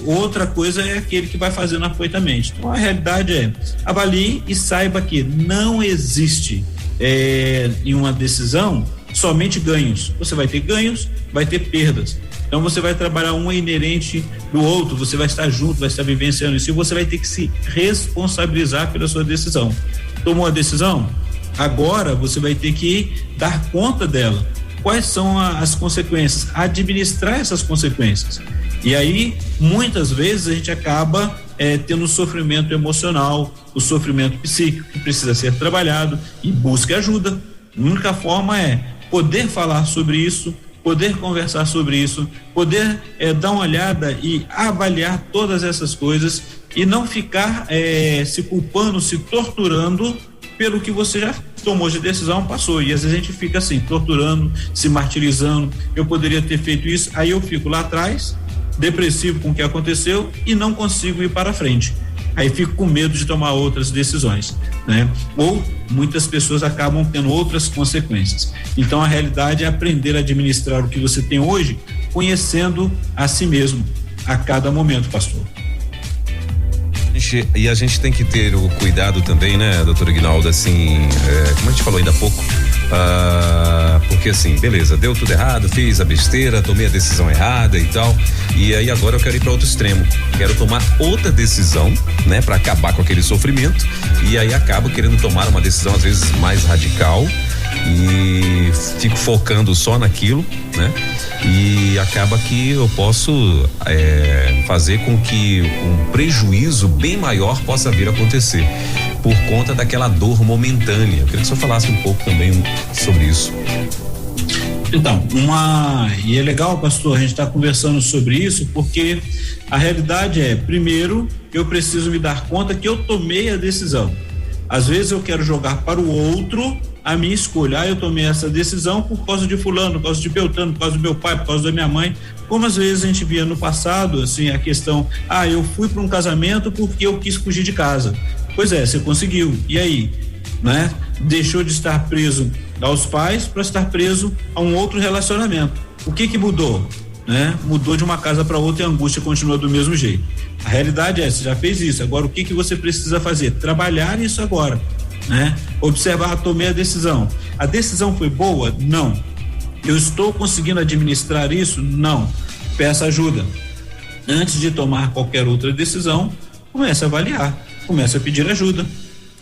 S3: outra coisa é aquele que vai fazendo afoitamente. Então a realidade é, avalie e saiba que não existe em uma decisão somente ganhos. Você vai ter ganhos, vai ter perdas. Então você vai trabalhar um inerente do outro, você vai estar junto, vai estar vivenciando isso, e você vai ter que se responsabilizar pela sua decisão. Tomou a decisão? Agora você vai ter que dar conta dela. Quais são as consequências? Administrar essas consequências. E aí, muitas vezes, a gente acaba tendo sofrimento emocional, o sofrimento psíquico, que precisa ser trabalhado, e busque ajuda. A única forma é poder falar sobre isso, poder conversar sobre isso, poder dar uma olhada e avaliar todas essas coisas, e não ficar se culpando, se torturando pelo que você tomou de decisão, passou. E às vezes a gente fica assim, torturando, se martirizando. Eu poderia ter feito isso, aí eu fico lá atrás, depressivo com o que aconteceu e não consigo ir para frente. Aí fico com medo de tomar outras decisões, né? Ou muitas pessoas acabam tendo outras consequências. Então a realidade é aprender a administrar o que você tem hoje, conhecendo a si mesmo a cada momento, pastor.
S2: E a gente tem que ter o cuidado também, né, doutor Aguinaldo, assim, como a gente falou ainda há pouco, porque assim, beleza, deu tudo errado, fiz a besteira, tomei a decisão errada e tal, e aí agora eu quero ir para outro extremo, quero tomar outra decisão, né, para acabar com aquele sofrimento, e aí acabo querendo tomar uma decisão às vezes mais radical e fico focando só naquilo, né? E acaba que eu posso fazer com que um prejuízo bem maior possa vir a acontecer por conta daquela dor momentânea. Eu queria que o senhor falasse um pouco também sobre isso.
S3: Então, e é legal, pastor, a gente está conversando sobre isso porque a realidade é, primeiro, eu preciso me dar conta que eu tomei a decisão. Às vezes eu quero jogar para o outro a minha escolha. Eu tomei essa decisão por causa de fulano, por causa de Beltrano, por causa do meu pai, por causa da minha mãe. Como às vezes a gente via no passado, assim, a questão, eu fui para um casamento porque eu quis fugir de casa. Pois é, você conseguiu. E aí, né? Deixou de estar preso aos pais para estar preso a um outro relacionamento. O que mudou? Né? Mudou de uma casa para outra e a angústia continua do mesmo jeito. A realidade é, você já fez isso. Agora, o que você precisa fazer? Trabalhar isso agora. Né? Observar, tomei a decisão. A decisão foi boa? Não. Eu estou conseguindo administrar isso? Não. Peça ajuda. Antes de tomar qualquer outra decisão, comece a avaliar, comece a pedir ajuda,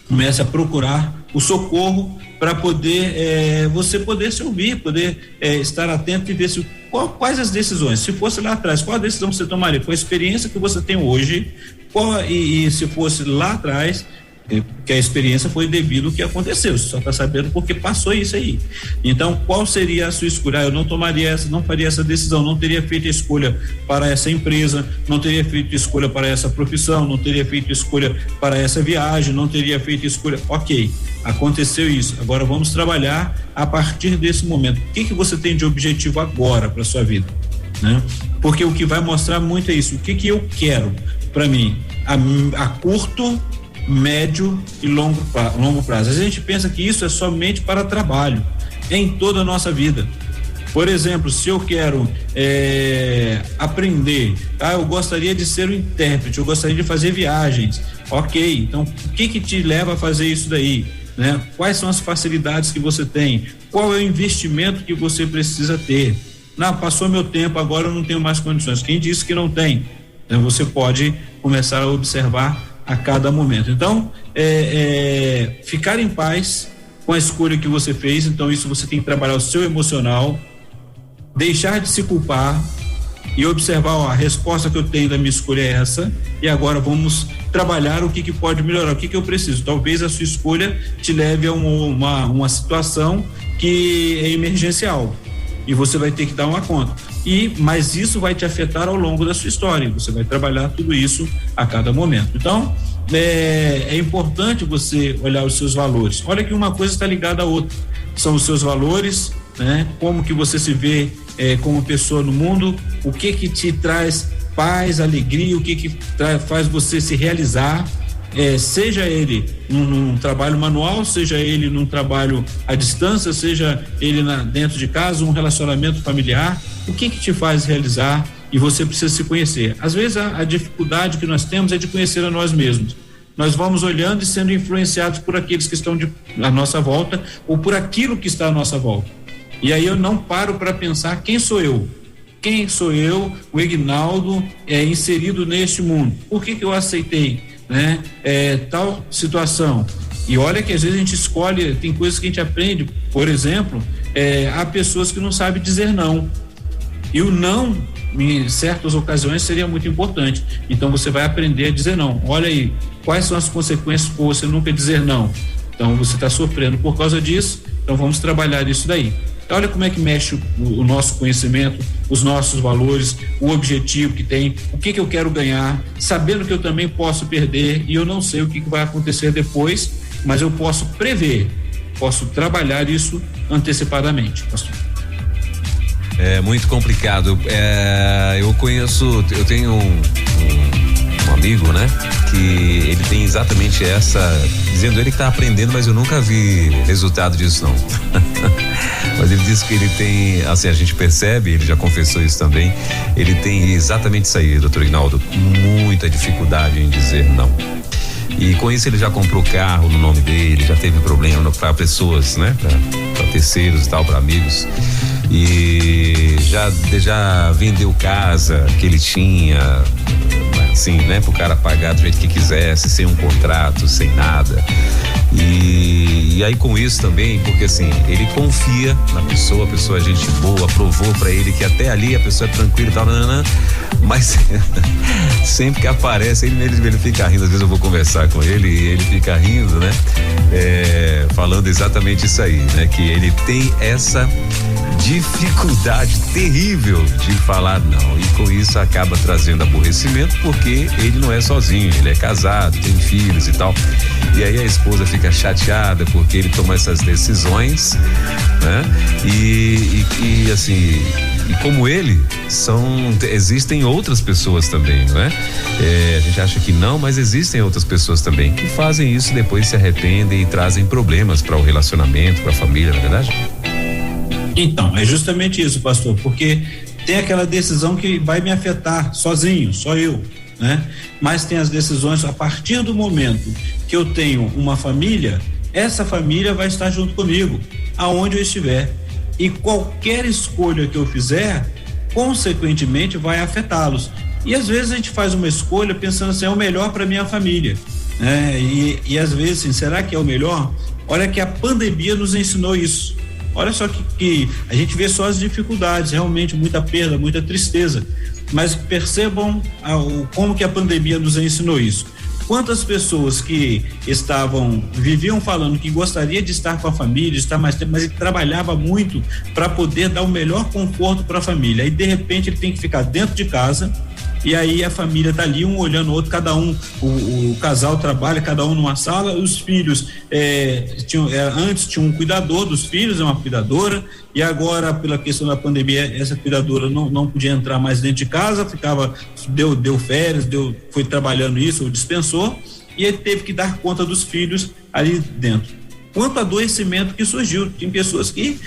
S3: comece a procurar o socorro para poder você poder se ouvir, poder estar atento e ver quais as decisões. Se fosse lá atrás, qual a decisão você tomaria? Com a experiência que você tem hoje, e se fosse lá atrás, que a experiência foi devido ao que aconteceu, você só está sabendo porque passou isso aí. Então, qual seria a sua escolha? Eu não tomaria essa, não faria essa decisão, não teria feito a escolha para essa empresa, não teria feito escolha para essa profissão, não teria feito escolha para essa viagem, não teria feito escolha. Ok, aconteceu isso. Agora vamos trabalhar a partir desse momento. O que você tem de objetivo agora para sua vida, né? Porque o que vai mostrar muito é isso. O que eu quero para mim a curto, médio e longo prazo. A gente pensa que isso é somente para trabalho, em toda a nossa vida. Por exemplo, se eu quero aprender, eu gostaria de ser um intérprete, eu gostaria de fazer viagens. Ok, então o que te leva a fazer isso daí? Né? Quais são as facilidades que você tem? Qual é o investimento que você precisa ter? Não, passou meu tempo, agora eu não tenho mais condições. Quem disse que não tem? Então você pode começar a observar a cada momento. Então, ficar em paz com a escolha que você fez. Então, isso você tem que trabalhar o seu emocional, deixar de se culpar e observar, a resposta que eu tenho da minha escolha é essa, e agora vamos trabalhar o que pode melhorar, o que eu preciso. Talvez a sua escolha te leve a uma situação que é emergencial e você vai ter que dar uma conta. Mas isso vai te afetar ao longo da sua história. Você vai trabalhar tudo isso a cada momento. Então, é importante você olhar os seus valores. Olha que uma coisa está ligada à outra. São os seus valores, né? Como que você se vê como pessoa no mundo, o que te traz paz, alegria, o que faz você se realizar, seja ele num trabalho manual, seja ele num trabalho à distância, seja ele dentro de casa, um relacionamento familiar. O que te faz realizar? E você precisa se conhecer. Às vezes a dificuldade que nós temos é de conhecer a nós mesmos. Nós vamos olhando e sendo influenciados por aqueles que estão à nossa volta ou por aquilo que está à nossa volta. E aí eu não paro para pensar quem sou eu. Quem sou eu, o Aguinaldo, inserido neste mundo? Por que eu aceitei, né? Tal situação? E olha que às vezes a gente escolhe, tem coisas que a gente aprende. Por exemplo, há pessoas que não sabem dizer não. E o não, em certas ocasiões, seria muito importante. Então você vai aprender a dizer não. Olha aí, quais são as consequências por você nunca dizer não? Então você está sofrendo por causa disso, então vamos trabalhar isso daí. Olha como é que mexe o nosso conhecimento, os nossos valores, o objetivo que tem, o que eu quero ganhar, sabendo que eu também posso perder e eu não sei o que vai acontecer depois, mas eu posso prever posso trabalhar isso antecipadamente, pastor.
S2: É muito complicado. Eu tenho um amigo, né? Que ele tem exatamente dizendo ele que tá aprendendo, mas eu nunca vi resultado disso não. Mas ele disse que ele tem, assim, a gente percebe, ele já confessou isso também, ele tem exatamente isso aí, doutor Ignaldo, muita dificuldade em dizer não. E com isso ele já comprou carro no nome dele, já teve problema para pessoas, né? Para terceiros e tal, para amigos. E já vendeu casa que ele tinha, assim, né? Pro cara pagar do jeito que quisesse, sem um contrato, sem nada. E aí com isso também, porque assim, ele confia na pessoa, a pessoa é gente boa, provou pra ele que até ali a pessoa é tranquila e tal, mas sempre que aparece, ele fica rindo, às vezes eu vou conversar com ele e ele fica rindo, né? Falando exatamente isso aí, né? Que ele tem essa dificuldade terrível de falar não, e com isso acaba trazendo aborrecimento, porque ele não é sozinho, ele é casado, tem filhos e tal, e aí a esposa fica chateada porque ele toma essas decisões, né? E assim, e como ele, existem outras pessoas também, não é? A gente acha que não, mas existem outras pessoas também que fazem isso, depois se arrependem e trazem problemas para o relacionamento, para a família, não é verdade?
S3: Então, é justamente isso, pastor, porque tem aquela decisão que vai me afetar sozinho, só eu, né? Mas tem as decisões, a partir do momento que eu tenho uma família, essa família vai estar junto comigo, aonde eu estiver. E qualquer escolha que eu fizer, consequentemente, vai afetá-los. E às vezes a gente faz uma escolha pensando assim, é o melhor para minha família, né? E às vezes, assim, será que é o melhor? Olha que a pandemia nos ensinou isso. Olha só que a gente vê só as dificuldades, realmente muita perda, muita tristeza, mas percebam como que a pandemia nos ensinou isso. Quantas pessoas que viviam falando que gostaria de estar com a família, de estar mais tempo, mas ele trabalhava muito para poder dar o melhor conforto para a família, aí de repente ele tem que ficar dentro de casa, e aí a família tá ali, um olhando o outro, cada um, o casal trabalha, cada um numa sala, os filhos antes tinha um cuidador dos filhos, uma cuidadora, e agora pela questão da pandemia, essa cuidadora não podia entrar mais dentro de casa, deu férias, foi trabalhando isso, ou dispensou, e ele teve que dar conta dos filhos ali dentro. Quanto adoecimento que surgiu, tem pessoas que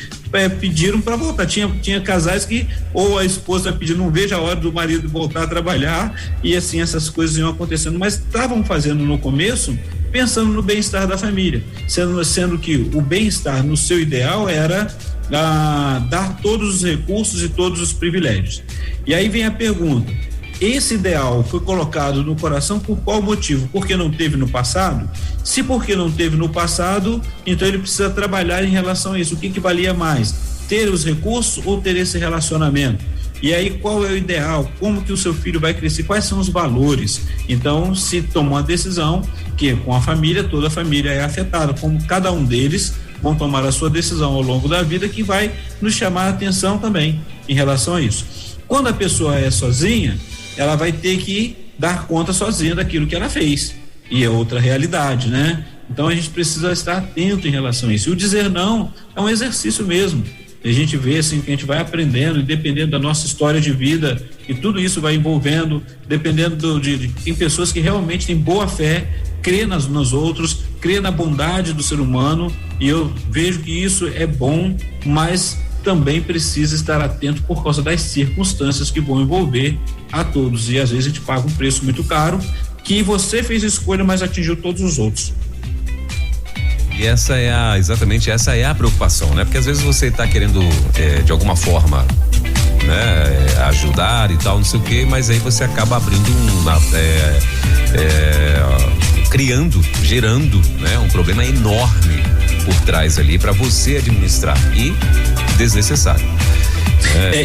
S3: pediram para voltar, tinha casais que ou a esposa pedindo, não vejo a hora do marido voltar a trabalhar, e assim essas coisas iam acontecendo, mas estavam fazendo no começo pensando no bem-estar da família, sendo que o bem-estar no seu ideal era dar todos os recursos e todos os privilégios. E aí vem a pergunta, esse ideal foi colocado no coração por qual motivo? Porque não teve no passado? Se porque não teve no passado, então ele precisa trabalhar em relação a isso. O que valia mais? Ter os recursos ou ter esse relacionamento? E aí qual é o ideal? Como que o seu filho vai crescer? Quais são os valores? Então se tomou uma decisão que com a família, toda a família é afetada, como cada um deles vão tomar a sua decisão ao longo da vida, que vai nos chamar a atenção também em relação a isso. Quando a pessoa é sozinha, ela vai ter que dar conta sozinha daquilo que ela fez, e é outra realidade, né? Então a gente precisa estar atento em relação a isso. E o dizer não é um exercício mesmo. A gente vê assim que a gente vai aprendendo, e dependendo da nossa história de vida, e tudo isso vai envolvendo, dependendo tem pessoas que realmente têm boa fé, crê nos outros, crê na bondade do ser humano, e eu vejo que isso é bom, mas também precisa estar atento por causa das circunstâncias que vão envolver a todos, e às vezes a gente paga um preço muito caro, que você fez escolha, mas atingiu todos os outros.
S2: E exatamente essa é a preocupação, né? Porque às vezes você está querendo de alguma forma, né, ajudar e tal, não sei o quê, mas aí você acaba abrindo gerando, né, um problema enorme por trás ali para você administrar, e desnecessário.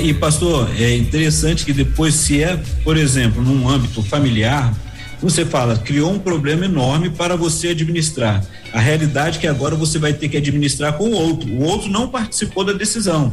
S3: E pastor, é interessante que depois, se por exemplo, num âmbito familiar, você fala, criou um problema enorme para você administrar. A realidade é que agora você vai ter que administrar com o outro não participou da decisão,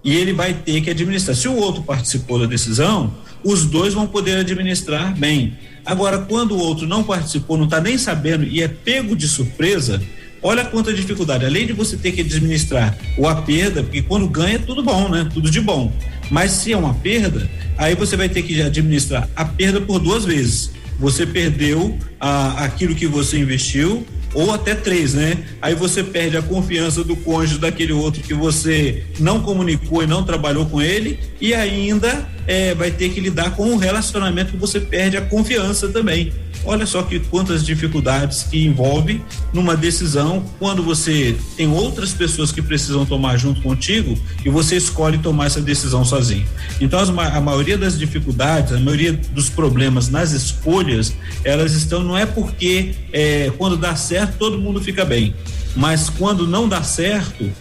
S3: e ele vai ter que administrar. Se o outro participou da decisão, os dois vão poder administrar bem. Agora, quando o outro não participou, não está nem sabendo e é pego de surpresa, olha quanta dificuldade, além de você ter que administrar a perda, porque quando ganha tudo bom, né? Tudo de bom, mas se é uma perda, aí você vai ter que administrar a perda por 2 vezes. Você perdeu aquilo que você investiu, ou até 3, né? Aí você perde a confiança do cônjuge daquele outro que você não comunicou e não trabalhou com ele, e ainda vai ter que lidar com um relacionamento que você perde a confiança também. Olha só que quantas dificuldades que envolve numa decisão quando você tem outras pessoas que precisam tomar junto contigo e você escolhe tomar essa decisão sozinho. Então a maioria das dificuldades, a maioria dos problemas nas escolhas, elas estão, não é porque quando dá certo todo mundo fica bem, mas quando não dá certo,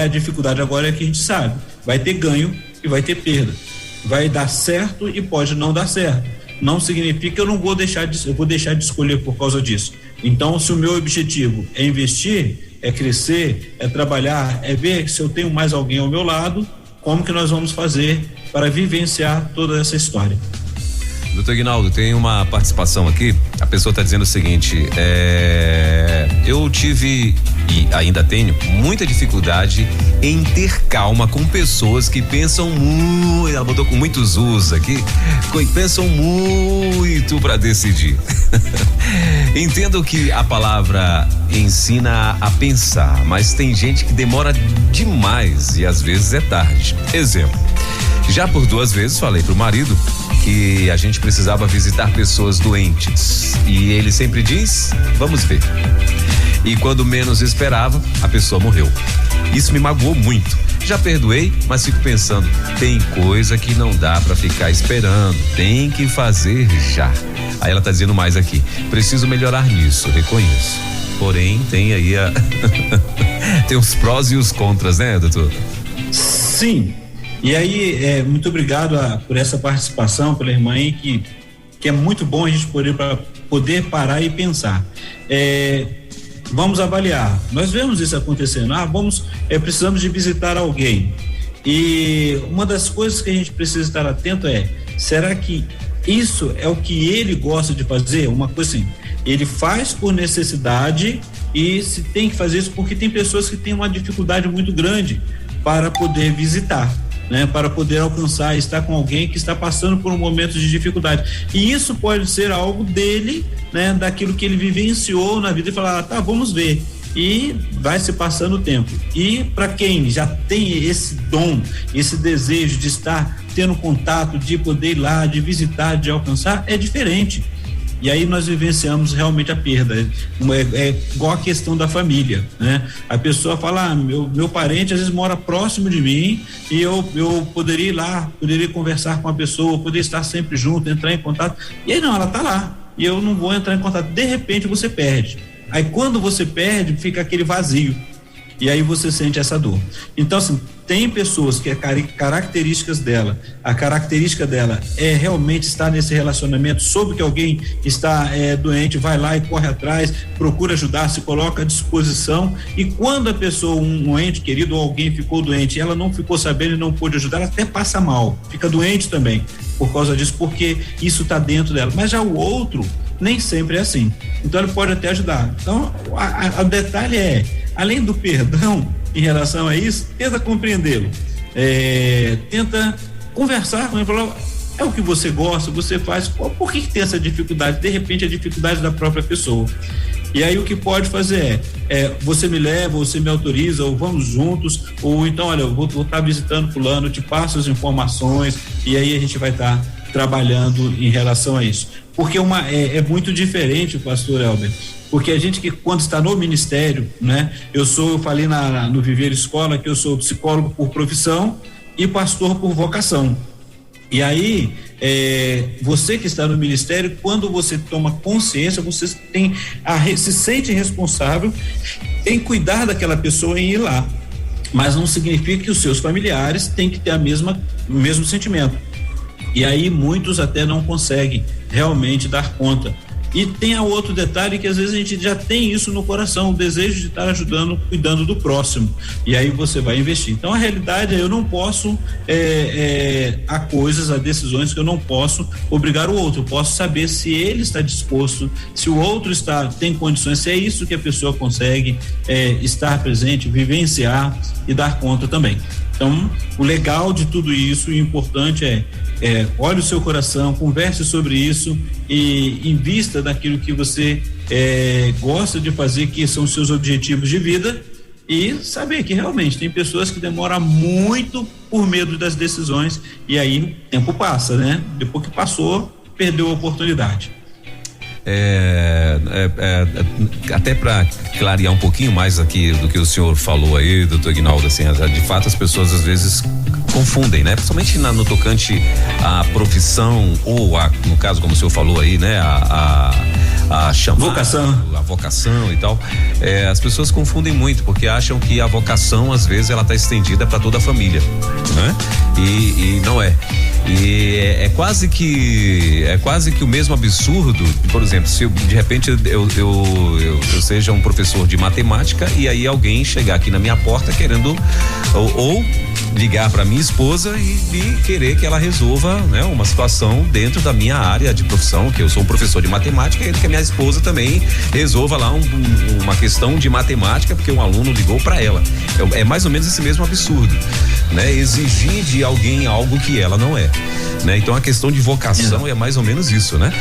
S3: a dificuldade agora é que a gente sabe, vai ter ganho e vai ter perda, vai dar certo e pode não dar certo. Não significa que eu vou deixar de escolher por causa disso. Então, se o meu objetivo é investir, é crescer, é trabalhar, é ver se eu tenho mais alguém ao meu lado, como que nós vamos fazer para vivenciar toda essa história.
S2: Doutor Aguinaldo, tem uma participação aqui, a pessoa está dizendo o seguinte, eu tive e ainda tenho muita dificuldade em ter calma com pessoas que pensam muito, ela botou com muitos us aqui, pensam muito para decidir. Entendo que a palavra ensina a pensar, mas tem gente que demora demais e às vezes é tarde. Exemplo, já por 2 vezes falei pro marido que a gente precisava visitar pessoas doentes e ele sempre diz, vamos ver. E quando menos esperava, a pessoa morreu. Isso me magoou muito. Já perdoei, mas fico pensando, tem coisa que não dá pra ficar esperando, tem que fazer já. Aí ela tá dizendo mais aqui, preciso melhorar nisso, reconheço. Porém, tem aí tem os prós e os contras, né, doutor?
S3: Sim. E aí, muito obrigado por essa participação, pela irmã aí, que é muito bom a gente poder parar e pensar. Vamos avaliar. Nós vemos isso acontecendo. Precisamos de visitar alguém. E uma das coisas que a gente precisa estar atento será que isso é o que ele gosta de fazer? Uma coisa assim, ele faz por necessidade e se tem que fazer isso porque tem pessoas que têm uma dificuldade muito grande para poder visitar. Né, para poder alcançar, estar com alguém que está passando por um momento de dificuldade. E isso pode ser algo dele, né, daquilo que ele vivenciou na vida e falar, tá, vamos ver. E vai se passando o tempo. E para quem já tem esse dom, esse desejo de estar tendo contato, de poder ir lá, de visitar, de alcançar, é diferente. E aí nós vivenciamos realmente a perda. É igual a questão da família, né? A pessoa fala, meu parente às vezes mora próximo de mim e eu poderia ir lá, poderia conversar com a pessoa, poderia estar sempre junto, entrar em contato. E aí não, ela tá lá e eu não vou entrar em contato. De repente você perde. Aí quando você perde, fica aquele vazio. E aí você sente essa dor. Então, assim, tem pessoas que características dela, a característica dela é realmente estar nesse relacionamento, soube que alguém está doente, vai lá e corre atrás, procura ajudar, se coloca à disposição, e quando a pessoa, um ente querido ou alguém ficou doente e ela não ficou sabendo e não pôde ajudar, ela até passa mal, fica doente também por causa disso, porque isso está dentro dela. Mas já o outro nem sempre é assim, então ele pode até ajudar. Então o detalhe além do perdão em relação a isso, tenta compreendê-lo, tenta conversar com ele, falar, é o que você gosta, você faz, por que tem essa dificuldade? De repente a dificuldade da própria pessoa. E aí o que pode fazer você me leva, você me autoriza, ou vamos juntos, ou então, olha, eu vou estar visitando fulano, te passo as informações, e aí a gente vai estar trabalhando em relação a isso. Porque é muito diferente, pastor Elber, porque a gente que quando está no ministério, né? Eu falei no Viver Escola que eu sou psicólogo por profissão e pastor por vocação. E aí, você que está no ministério, quando você toma consciência, você se sente responsável em cuidar daquela pessoa, em ir lá. Mas não significa que os seus familiares têm que ter o mesmo sentimento. E aí muitos até não conseguem realmente dar conta E tem outro detalhe que às vezes a gente já tem isso no coração, o desejo de estar ajudando, cuidando do próximo, e aí você vai investir. Então a realidade é, eu não posso há coisas, há decisões que eu não posso obrigar o outro, eu posso saber se ele está disposto, se o outro tem condições, se é isso que a pessoa consegue estar presente, vivenciar e dar conta também. Então, o legal de tudo isso e o importante olhe o seu coração, converse sobre isso e invista naquilo que você gosta de fazer, que são os seus objetivos de vida, e saber que realmente tem pessoas que demoram muito por medo das decisões, e aí o tempo passa, né? Depois que passou, perdeu a oportunidade.
S2: Até para clarear um pouquinho mais aqui do que o senhor falou aí, doutor Ignaldo, assim, de fato as pessoas às vezes confundem, né? Principalmente no tocante à profissão ou no caso, como o senhor falou aí, né? A chamada, a vocação e tal. As pessoas confundem muito porque acham que a vocação às vezes ela tá estendida para toda a família, né? E não é. E é quase que o mesmo absurdo, por exemplo, se de repente eu seja um professor de matemática e aí alguém chegar aqui na minha porta querendo ou ligar para minha esposa e querer que ela resolva, né, uma situação dentro da minha área de profissão, que eu sou um professor de matemática, e que a minha esposa também resolva lá uma questão de matemática porque um aluno ligou para ela. É mais ou menos esse mesmo absurdo, né? Exigir de alguém algo que ela não é, né? Então a questão de vocação é mais ou menos isso, né?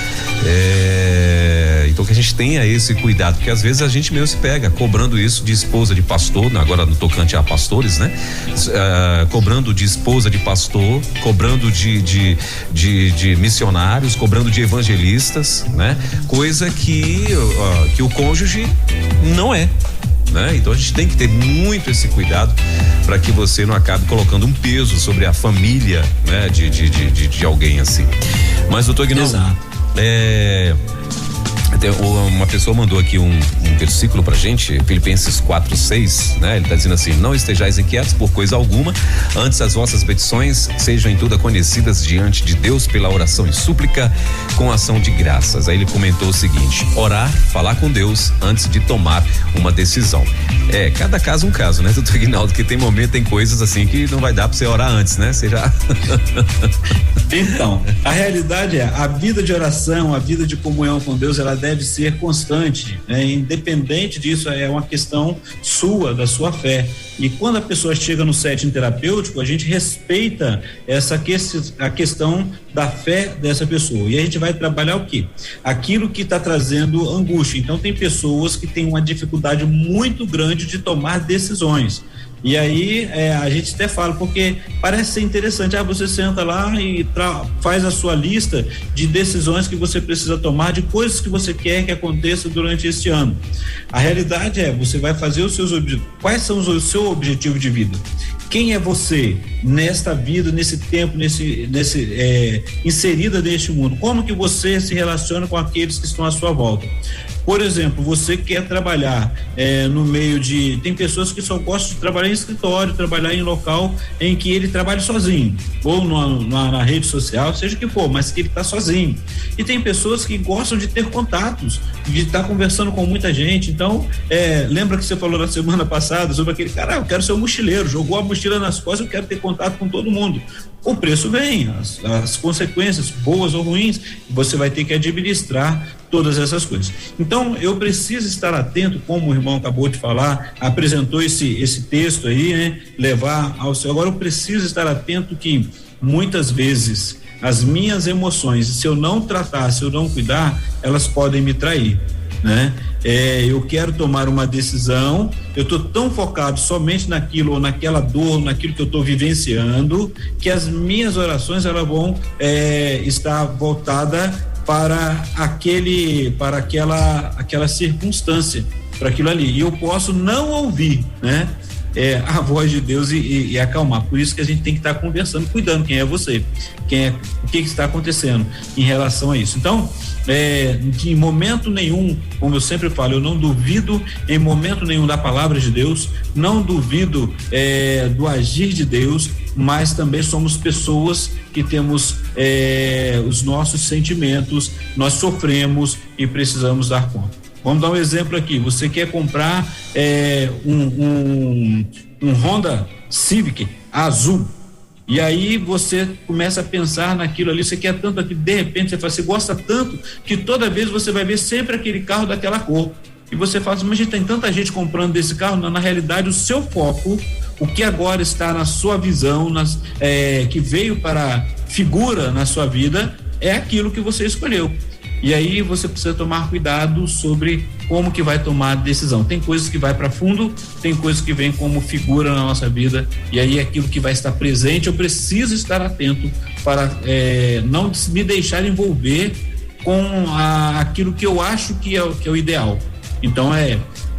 S2: Então que a gente tenha esse cuidado, porque às vezes a gente mesmo se pega cobrando isso de esposa de pastor, agora no tocante a pastores, né? Cobrando de esposa de pastor, cobrando de missionários, cobrando de evangelistas, né? Coisa que o cônjuge não é, né? Então a gente tem que ter muito esse cuidado para que você não acabe colocando um peso sobre a família, né? De alguém assim. Mas, doutor Ignaldo, uma pessoa mandou aqui um versículo pra gente, Filipenses 4:6, né? Ele tá dizendo assim: não estejais inquietos por coisa alguma, antes as vossas petições sejam em tudo conhecidas diante de Deus pela oração e súplica com ação de graças. Aí ele comentou o seguinte: orar, falar com Deus antes de tomar uma decisão. Cada caso um caso, né, doutor Ignaldo, que tem coisas assim que não vai dar pra você orar antes, né? Você já...
S3: Então, a realidade a vida de oração, a vida de comunhão com Deus, ela deve ser constante, né? Independente disso, é uma questão sua, da sua fé. E quando a pessoa chega no setting terapêutico, a gente respeita a questão da fé dessa pessoa. E a gente vai trabalhar o quê? Aquilo que está trazendo angústia. Então tem pessoas que têm uma dificuldade muito grande de tomar decisões. E aí a gente até fala, porque parece ser interessante, você senta lá e faz a sua lista de decisões que você precisa tomar, de coisas que você quer que aconteça durante este ano. A realidade você vai fazer os seus objetivos. Quais são o seu objetivo de vida? Quem é você nesta vida, nesse tempo, inserida neste mundo? Como que você se relaciona com aqueles que estão à sua volta? Por exemplo, você quer trabalhar no meio tem pessoas que só gostam de trabalhar em escritório, trabalhar em local em que ele trabalhe sozinho, ou na rede social, seja o que for, mas que ele está sozinho. E tem pessoas que gostam de ter contatos, de estar conversando com muita gente. Então, lembra que você falou na semana passada sobre aquele cara, eu quero ser um mochileiro, jogou a mochila nas costas, eu quero ter contato com todo mundo. O preço vem, as consequências, boas ou ruins, você vai ter que administrar todas essas coisas. Então, eu preciso estar atento, como o irmão acabou de falar, apresentou esse texto aí, né? Levar ao céu. Agora, eu preciso estar atento que muitas vezes as minhas emoções, se eu não tratar, se eu não cuidar, elas podem me trair, né? Eu quero tomar uma decisão, eu estou tão focado somente naquilo, ou naquela dor, naquilo que eu estou vivenciando, que as minhas orações elas vão estar voltadas para aquela circunstância, para aquilo ali. E eu posso não ouvir, né? a voz de Deus e acalmar. Por isso que a gente tem que estar conversando, cuidando quem é você, o que está acontecendo em relação a isso. Então, em momento nenhum, como eu sempre falo, eu não duvido em momento nenhum da palavra de Deus, não duvido do agir de Deus, mas também somos pessoas que temos os nossos sentimentos, nós sofremos e precisamos dar conta. Vamos dar um exemplo aqui. Você quer comprar um Honda Civic azul, e aí você começa a pensar naquilo ali, você quer tanto aqui, de repente você gosta tanto que toda vez você vai ver sempre aquele carro daquela cor, e você fala assim, mas tem tanta gente comprando desse carro. Não, na realidade o seu foco, o que agora está na sua visão, que veio para figura na sua vida, é aquilo que você escolheu. E aí você precisa tomar cuidado sobre como que vai tomar a decisão. Tem coisas que vai para fundo, tem coisas que vem como figura na nossa vida, e aí aquilo que vai estar presente, eu preciso estar atento para não me deixar envolver com aquilo que eu acho que é o ideal. Então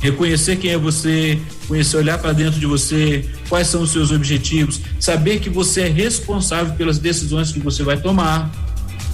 S3: reconhecer quem é você, conhecer, olhar para dentro de você, quais são os seus objetivos, saber que você é responsável pelas decisões que você vai tomar.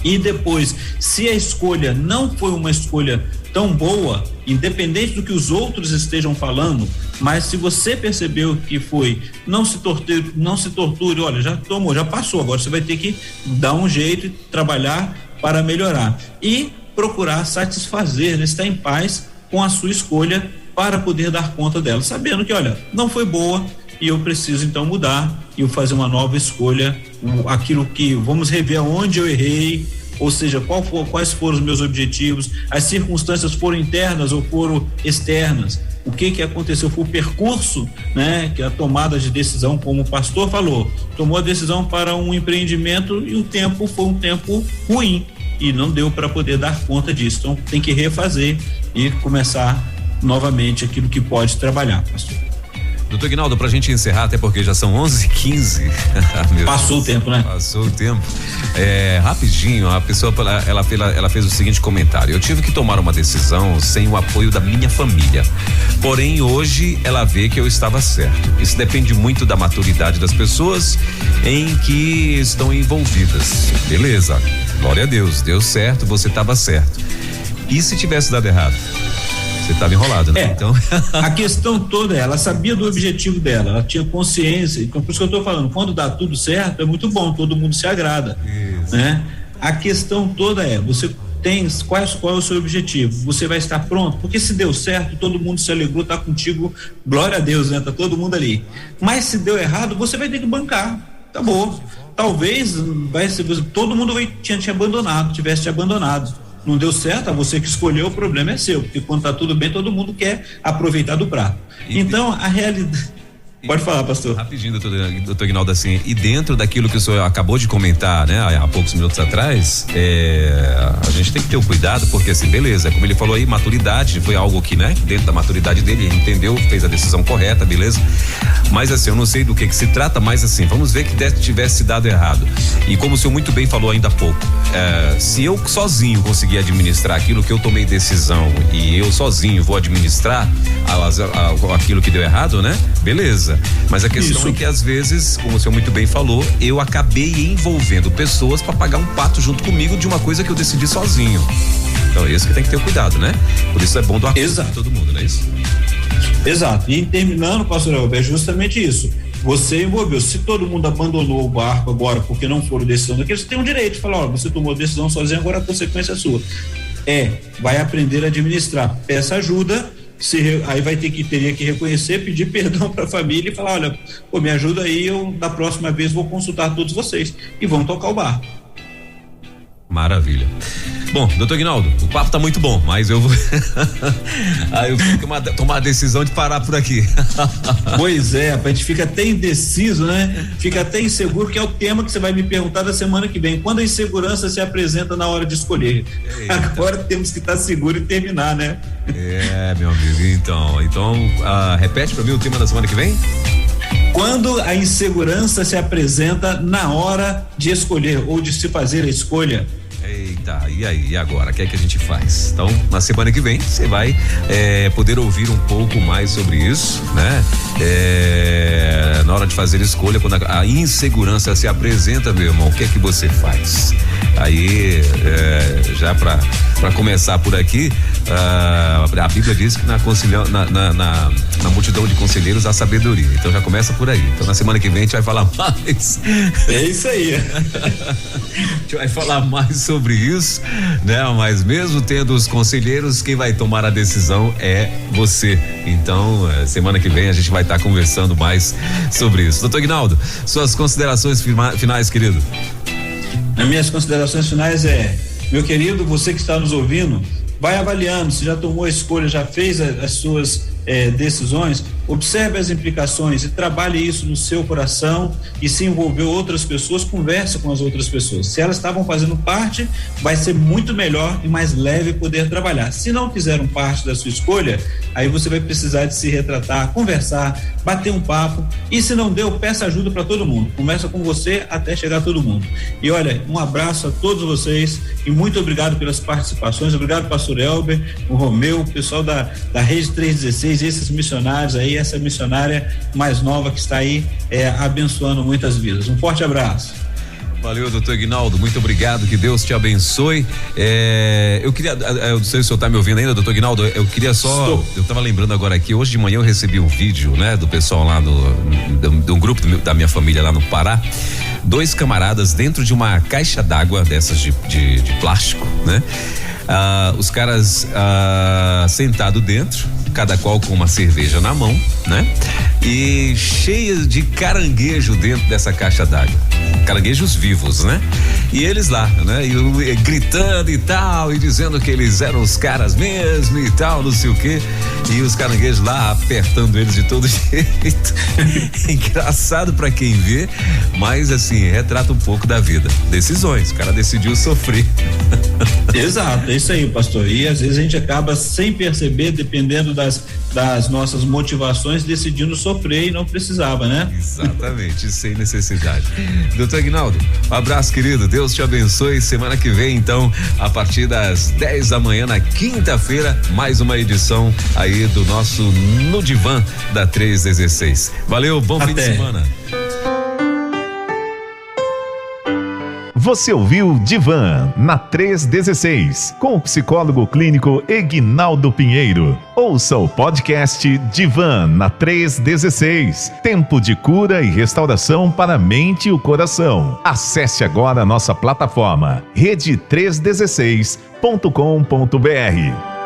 S3: E depois, se a escolha não foi uma escolha tão boa, independente do que os outros estejam falando, mas se você percebeu que foi, não se torture, olha, já tomou, já passou, agora você vai ter que dar um jeito e trabalhar para melhorar e procurar satisfazer, estar em paz com a sua escolha para poder dar conta dela, sabendo que, olha, não foi boa e eu preciso então mudar e eu fazer uma nova escolha, aquilo que vamos rever onde eu errei, ou seja, quais foram os meus objetivos, as circunstâncias foram internas ou foram externas, o que aconteceu, foi o percurso, né, que a tomada de decisão, como o pastor falou, tomou a decisão para um empreendimento e o tempo foi um tempo ruim e não deu para poder dar conta disso, então tem que refazer e começar novamente aquilo que pode trabalhar, pastor.
S2: Doutor Ignaldo, pra gente encerrar, até porque já são 11h15.
S3: Passou o tempo, né?
S2: Passou o tempo. Rapidinho, a pessoa, ela fez o seguinte comentário: eu tive que tomar uma decisão sem o apoio da minha família. Porém, hoje ela vê que eu estava certo. Isso depende muito da maturidade das pessoas em que estão envolvidas. Beleza. Glória a Deus. Deu certo, você estava certo. E se tivesse dado errado? Você estava enrolado, né? Então.
S3: A questão toda ela sabia do objetivo dela, ela tinha consciência, então por isso que eu estou falando, quando dá tudo certo é muito bom, todo mundo se agrada, né? A questão toda você tem, qual é o seu objetivo? Você vai estar pronto? Porque se deu certo, todo mundo se alegrou, tá contigo, glória a Deus, né? Tá todo mundo ali. Mas se deu errado, você vai ter que bancar, tá bom? Talvez todo mundo tinha te abandonado, tivesse te abandonado. Não deu certo, você que escolheu, o problema é seu, porque quando tá tudo bem, todo mundo quer aproveitar do prato. Então, a realidade... Pode falar, pastor.
S2: Rapidinho, doutor Ignaldo, assim, e dentro daquilo que o senhor acabou de comentar, né, há poucos minutos atrás, a gente tem que ter o cuidado, porque assim, beleza, como ele falou aí, maturidade foi algo que, né, dentro da maturidade dele, ele entendeu, fez a decisão correta, beleza, mas assim, eu não sei do que se trata, mas assim, vamos ver que tivesse dado errado, e como o senhor muito bem falou ainda há pouco, se eu sozinho conseguir administrar aquilo que eu tomei decisão, e eu sozinho vou administrar aquilo que deu errado, né, beleza. Mas a questão é que às vezes, como o senhor muito bem falou, eu acabei envolvendo pessoas para pagar um pato junto comigo de uma coisa que eu decidi sozinho. Então é isso que tem que ter cuidado, né? Por isso é bom do acordo de todo mundo, não é isso?
S3: Exato. E terminando, pastor Elber, é justamente isso. Você envolveu, se todo mundo abandonou o barco agora porque não foram decisão daquele, você tem um direito de falar, você tomou decisão sozinho, agora a consequência é sua. Vai aprender a administrar. Peça ajuda. Aí teria que reconhecer, pedir perdão para a família e falar, olha, me ajuda aí, eu da próxima vez vou consultar todos vocês e vão tocar o barco.
S2: Maravilha. Bom, doutor Ignaldo, o papo tá muito bom, mas eu vou eu tenho que tomar a decisão de parar por aqui.
S3: Pois é, a gente fica até indeciso, né? Fica até inseguro, que é o tema que você vai me perguntar da semana que vem, quando a insegurança se apresenta na hora de escolher. Agora temos que estar seguro e terminar, né?
S2: Meu amigo, então repete para mim o tema da semana que vem?
S3: Quando a insegurança se apresenta na hora de escolher ou de se fazer a escolha.
S2: Eita, e aí, e agora? O que é que a gente faz? Então, na semana que vem, você vai poder ouvir um pouco mais sobre isso, né? Na hora de fazer escolha, quando a insegurança se apresenta, meu irmão, o que é que você faz? Aí, já pra começar por aqui, a Bíblia diz que na multidão de conselheiros há sabedoria. Então já começa por aí. Então na semana que vem a gente vai falar mais.
S3: É isso aí.
S2: A gente vai falar mais sobre isso, né? Mas mesmo tendo os conselheiros, quem vai tomar a decisão é você. Então, semana que vem a gente vai estar conversando mais sobre isso. Doutor Aguinaldo, suas considerações finais, querido.
S3: As minhas considerações finais meu querido, você que está nos ouvindo, vai avaliando, se já tomou a escolha, já fez as suas decisões, observe as implicações e trabalhe isso no seu coração, e se envolveu outras pessoas, converse com as outras pessoas. Se elas estavam fazendo parte, vai ser muito melhor e mais leve poder trabalhar. Se não fizeram parte da sua escolha, aí você vai precisar de se retratar, conversar, bater um papo, e se não deu, peça ajuda para todo mundo. Começa com você até chegar a todo mundo. E olha, um abraço a todos vocês e muito obrigado pelas participações. Obrigado, pastor Elber, o Romeu, o pessoal da Rede 316, esses missionários aí, essa missionária mais nova que está aí abençoando muitas vidas. Um forte abraço.
S2: Valeu, doutor Aguinaldo, muito obrigado, que Deus te abençoe. Eu queria, eu não sei se o senhor está me ouvindo ainda, doutor Aguinaldo, eu queria só, eu estava lembrando agora aqui, hoje de manhã eu recebi um vídeo, né, do pessoal lá de um grupo da minha família lá no Pará, 2 camaradas dentro de uma caixa d'água dessas de plástico, né? Os caras sentados dentro, cada qual com uma cerveja na mão, né? E cheias de caranguejo dentro dessa caixa d'água. Caranguejos vivos, né? E eles lá, né? E gritando e tal, e dizendo que eles eram os caras mesmo e tal, não sei o quê. E os caranguejos lá apertando eles de todo jeito. Engraçado pra quem vê, mas assim, retrata um pouco da vida. Decisões, o cara decidiu sofrer.
S3: Exato, é isso aí, pastor. E às vezes a gente acaba sem perceber, dependendo das nossas motivações, decidindo sofrer e não precisava, né?
S2: Exatamente, sem necessidade. Doutor Aguinaldo, um abraço, querido, Deus te abençoe. Semana que vem, então, a partir das 10 da manhã, na quinta-feira, mais uma edição aí do nosso No Divã da 316. Valeu, bom fim de semana.
S1: Você ouviu Divã na 316, com o psicólogo clínico Eguinaldo Pinheiro. Ouça o podcast Divã na 316. Tempo de cura e restauração para a mente e o coração. Acesse agora a nossa plataforma rede316.com.br.